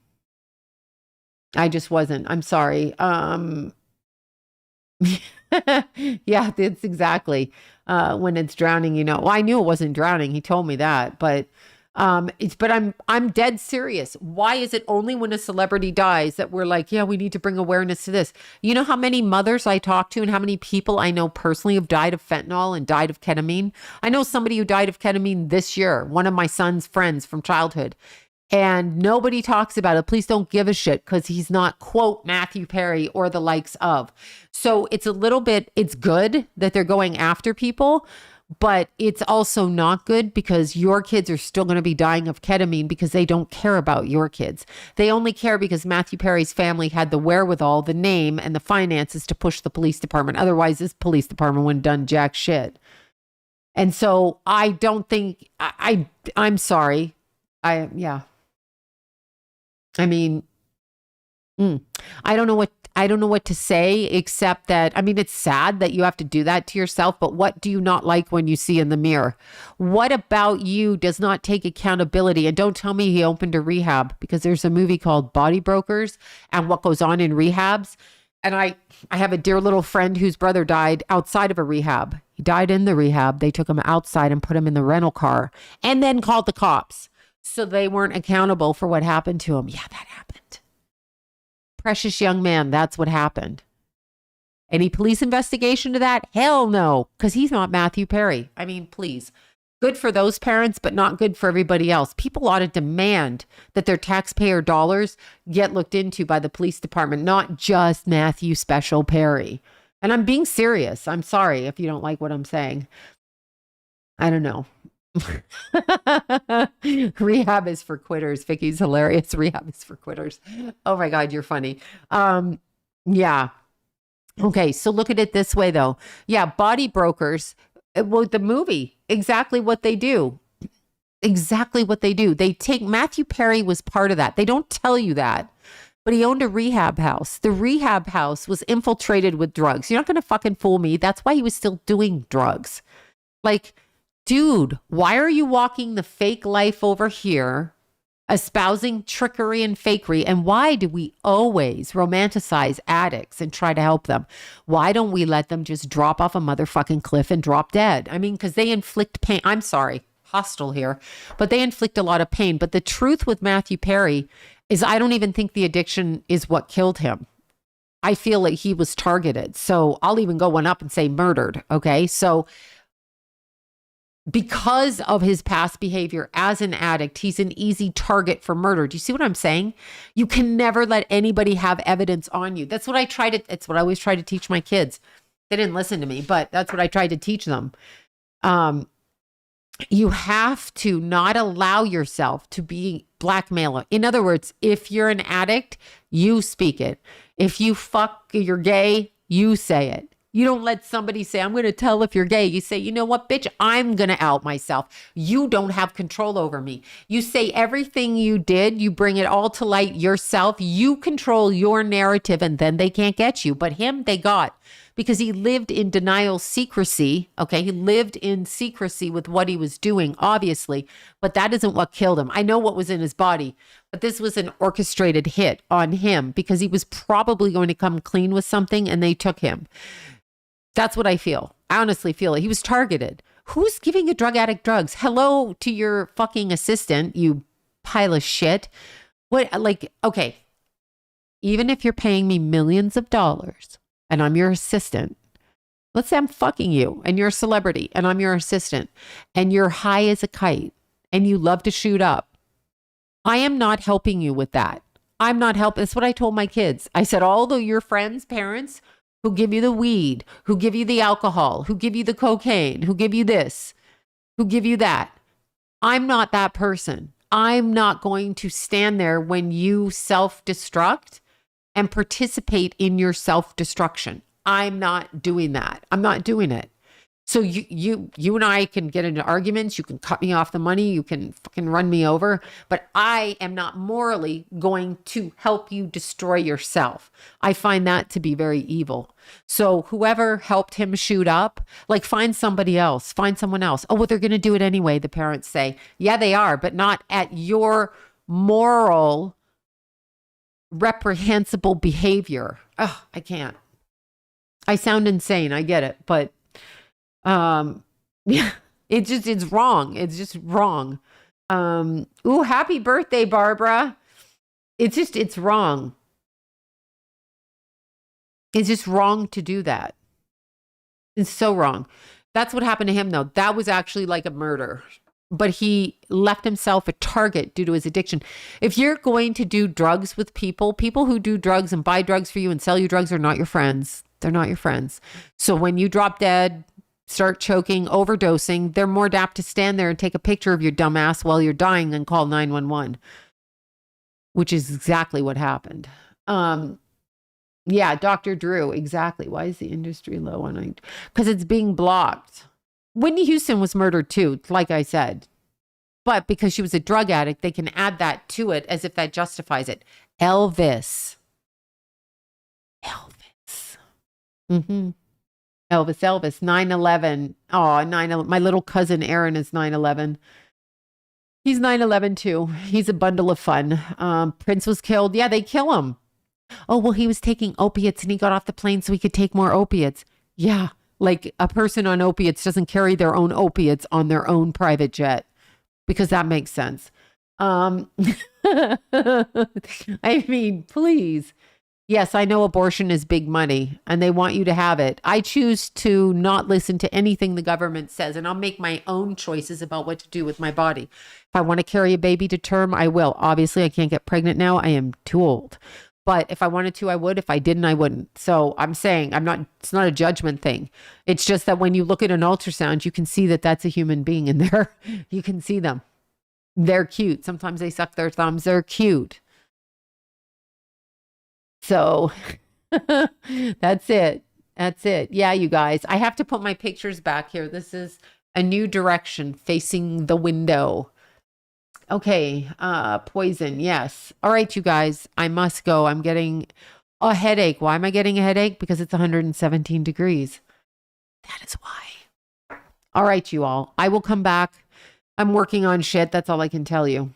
I just wasn't. I'm sorry. Yeah, it's exactly. When it's drowning, you know. Well, I knew it wasn't drowning. He told me that, but I'm dead serious. Why is it only when a celebrity dies that we're like, yeah, we need to bring awareness to this? You know how many mothers I talk to and how many people I know personally have died of fentanyl and died of ketamine? I know somebody who died of ketamine this year, one of my son's friends from childhood. And nobody talks about it. Please don't give a shit because he's not, quote, Matthew Perry or the likes of. So it's a little bit, it's good that they're going after people, but it's also not good because your kids are still going to be dying of ketamine because they don't care about your kids. They only care because Matthew Perry's family had the wherewithal, the name, and the finances to push the police department. Otherwise, this police department wouldn't have done jack shit. And so I don't think, I'm sorry. Yeah. I mean, I don't know what to say except that, I mean, it's sad that you have to do that to yourself, but what do you not like when you see in the mirror? What about you does not take accountability? And don't tell me he opened a rehab because there's a movie called Body Brokers and what goes on in rehabs. And I have a dear little friend whose brother died outside of a rehab. He died in the rehab. They took him outside and put him in the rental car and then called the cops. So they weren't accountable for what happened to him. Yeah, that happened. Precious young man, that's what happened. Any police investigation to that? Hell no, because he's not Matthew Perry. I mean, please. Good for those parents, but not good for everybody else. People ought to demand that their taxpayer dollars get looked into by the police department, not just Matthew Special Perry. And I'm being serious. I'm sorry if you don't like what I'm saying. I don't know. Rehab is for quitters. Vicky's hilarious. Rehab is for quitters. Oh my God, you're funny. Yeah. Okay, so look at it this way though. Yeah, Body Brokers, well, the movie, exactly what they do. Exactly what they do. They take, Matthew Perry was part of that. They don't tell you that, but he owned a rehab house. The rehab house was infiltrated with drugs. You're not going to fucking fool me. That's why he was still doing drugs. Like, dude, why are you walking the fake life over here, espousing trickery and fakery? And why do we always romanticize addicts and try to help them? Why don't we let them just drop off a motherfucking cliff and drop dead? I mean, because they inflict pain. I'm sorry, hostile here, but they inflict a lot of pain. But the truth with Matthew Perry is I don't even think the addiction is what killed him. I feel like he was targeted. So I'll even go one up and say murdered. Okay, so Because of his past behavior as an addict, he's an easy target for murder. Do you see what I'm saying? You can never let anybody have evidence on you. It's what I always try to teach my kids. They didn't listen to me, but that's what I tried to teach them. You have to not allow yourself to be blackmailer. In other words, if you're an addict, you speak it. If you're gay, you say it. You don't let somebody say, I'm going to tell if you're gay. You say, you know what, bitch, I'm going to out myself. You don't have control over me. You say everything you did, you bring it all to light yourself. You control your narrative, and then they can't get you. But him, they got, because he lived in denial, secrecy. Okay. He lived in secrecy with what he was doing, obviously, but that isn't what killed him. I know what was in his body, but this was an orchestrated hit on him because he was probably going to come clean with something and they took him. That's what I feel. I honestly feel it. He was targeted. Who's giving a drug addict drugs? Hello to your fucking assistant, you pile of shit. Okay, even if you're paying me millions of dollars and I'm your assistant, let's say I'm fucking you and you're a celebrity and I'm your assistant and you're high as a kite and you love to shoot up. I am not helping you with that. I'm not helping. That's what I told my kids. I said, although your friends, parents, who give you the weed, who give you the alcohol, who give you the cocaine, who give you this, who give you that. I'm not that person. I'm not going to stand there when you self-destruct and participate in your self-destruction. I'm not doing that. I'm not doing it. So you and I can get into arguments. You can cut me off the money. You can fucking run me over. But I am not morally going to help you destroy yourself. I find that to be very evil. So whoever helped him shoot up, like find somebody else, find someone else. Oh, well, they're going to do it anyway, the parents say. Yeah, they are, but not at your moral, reprehensible behavior. Oh, I can't. I sound insane. I get it, but yeah, it's wrong. It's just wrong. Ooh, happy birthday, Barbara. It's wrong. It's just wrong to do that. It's so wrong. That's what happened to him, though. That was actually like a murder, but he left himself a target due to his addiction. If you're going to do drugs with people who do drugs and buy drugs for you and sell you drugs are not your friends. They're not your friends. So when you drop dead, start choking, overdosing, they're more apt to stand there and take a picture of your dumb ass while you're dying than call 911, which is exactly what happened. Yeah, Dr. Drew, exactly. Why is the industry low on it? Because it's being blocked. Whitney Houston was murdered too, like I said. But because she was a drug addict, they can add that to it as if that justifies it. Elvis. Mm-hmm. Elvis, 9/11. Oh, 9/11. My little cousin Aaron is 9/11. He's 9/11 too. He's a bundle of fun. Prince was killed. Yeah, they kill him. Oh, well, he was taking opiates and he got off the plane so he could take more opiates. Yeah, like a person on opiates doesn't carry their own opiates on their own private jet because that makes sense. I mean, please. Yes, I know abortion is big money and they want you to have it. I choose to not listen to anything the government says, and I'll make my own choices about what to do with my body. If I want to carry a baby to term, I will. Obviously, I can't get pregnant now. I am too old. But if I wanted to, I would. If I didn't, I wouldn't. So I'm saying it's not a judgment thing. It's just that when you look at an ultrasound, you can see that that's a human being in there. You can see them. They're cute. Sometimes they suck their thumbs. They're cute. So that's it. That's it. Yeah, you guys, I have to put my pictures back here. This is a new direction facing the window. Okay. Poison. Yes. All right, you guys, I must go. I'm getting a headache. Why am I getting a headache? Because it's 117 degrees. That is why. All right, you all, I will come back. I'm working on shit. That's all I can tell you.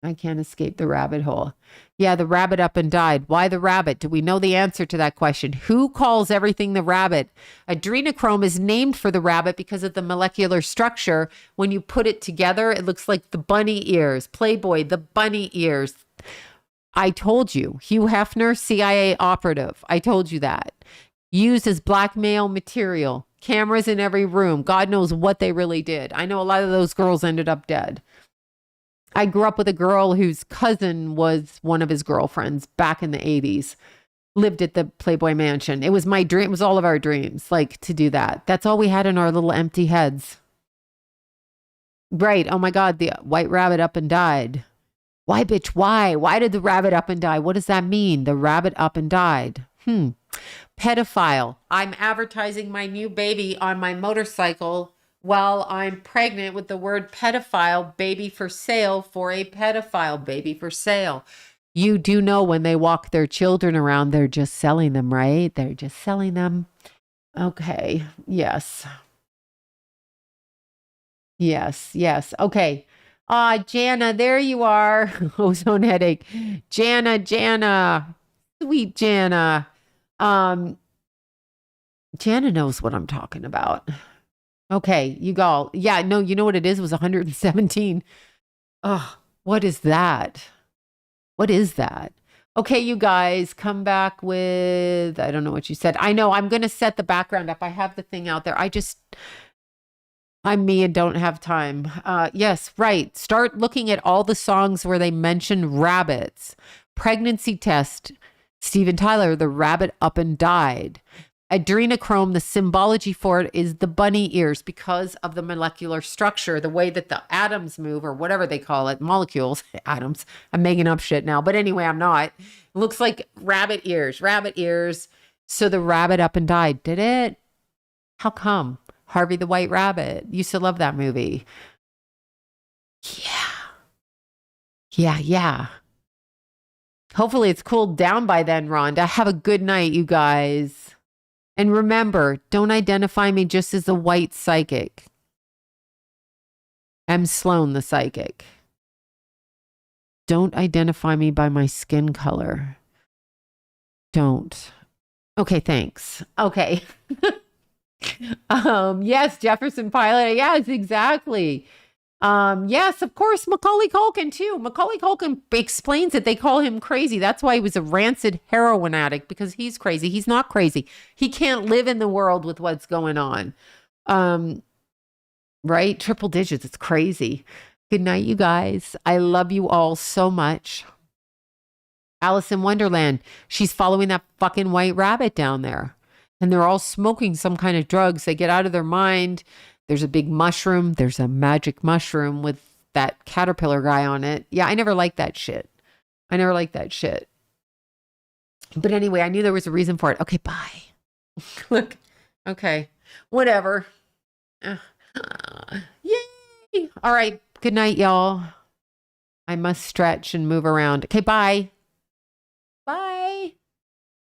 I can't escape the rabbit hole. Yeah, the rabbit up and died. Why the rabbit? Do we know the answer to that question? Who calls everything the rabbit? Adrenochrome is named for the rabbit because of the molecular structure. When you put it together, it looks like the bunny ears. Playboy, the bunny ears. I told you. Hugh Hefner, CIA operative. I told you that. used as blackmail material. Cameras in every room. God knows what they really did. I know a lot of those girls ended up dead. I grew up with a girl whose cousin was one of his girlfriends back in the 80s. Lived at the Playboy Mansion. It was my dream. It was all of our dreams, like, to do that. That's all we had in our little empty heads. Right. Oh my God. The white rabbit up and died. Why, bitch? Why? Why did the rabbit up and die? What does that mean? The rabbit up and died. Pedophile. I'm advertising my new baby on my motorcycle while I'm pregnant with the word pedophile, baby for sale, for a pedophile, baby for sale. You do know when they walk their children around, they're just selling them, right? They're just selling them. Okay. Yes. Yes. Yes. Okay. Jana, there you are. Ozone headache. Jana. Sweet Jana. Jana knows what I'm talking about. Okay, you go. Yeah, no, you know what it is? It was 117. Oh, what is that? What is that? Okay, you guys, come back with, I don't know what you said. I know, I'm going to set the background up. I have the thing out there. I'm me and don't have time. Yes, right. Start looking at all the songs where they mention rabbits. Pregnancy test, Steven Tyler, the rabbit up and died. Adrenochrome, the symbology for it is the bunny ears because of the molecular structure, the way that the atoms move or whatever they call it, molecules, atoms. I'm making up shit now. But anyway, I'm not. It looks like rabbit ears. So the rabbit up and died. Did it? How come? Harvey the White Rabbit. Used to love that movie. Yeah. Hopefully it's cooled down by then, Rhonda. Have a good night, you guys. And remember, don't identify me just as a white psychic. I'm Sloan, the psychic. Don't identify me by my skin color. Don't. Okay, thanks. Okay. Yes, Jefferson Pilot. Yes, exactly. Yes, of course, Macaulay Culkin too. Macaulay Culkin explains it. They call him crazy. That's why he was a rancid heroin addict, because he's crazy. He's not crazy. He can't live in the world with what's going on. Right? Triple digits. It's crazy. Good night, you guys. I love you all so much. Alice in Wonderland. She's following that fucking white rabbit down there. And they're all smoking some kind of drugs. They get out of their mind. There's a big mushroom. There's a magic mushroom with that caterpillar guy on it. Yeah, I never liked that shit. But anyway, I knew there was a reason for it. Okay, bye. Look, okay, whatever. Yay. All right, good night, y'all. I must stretch and move around. Okay, bye.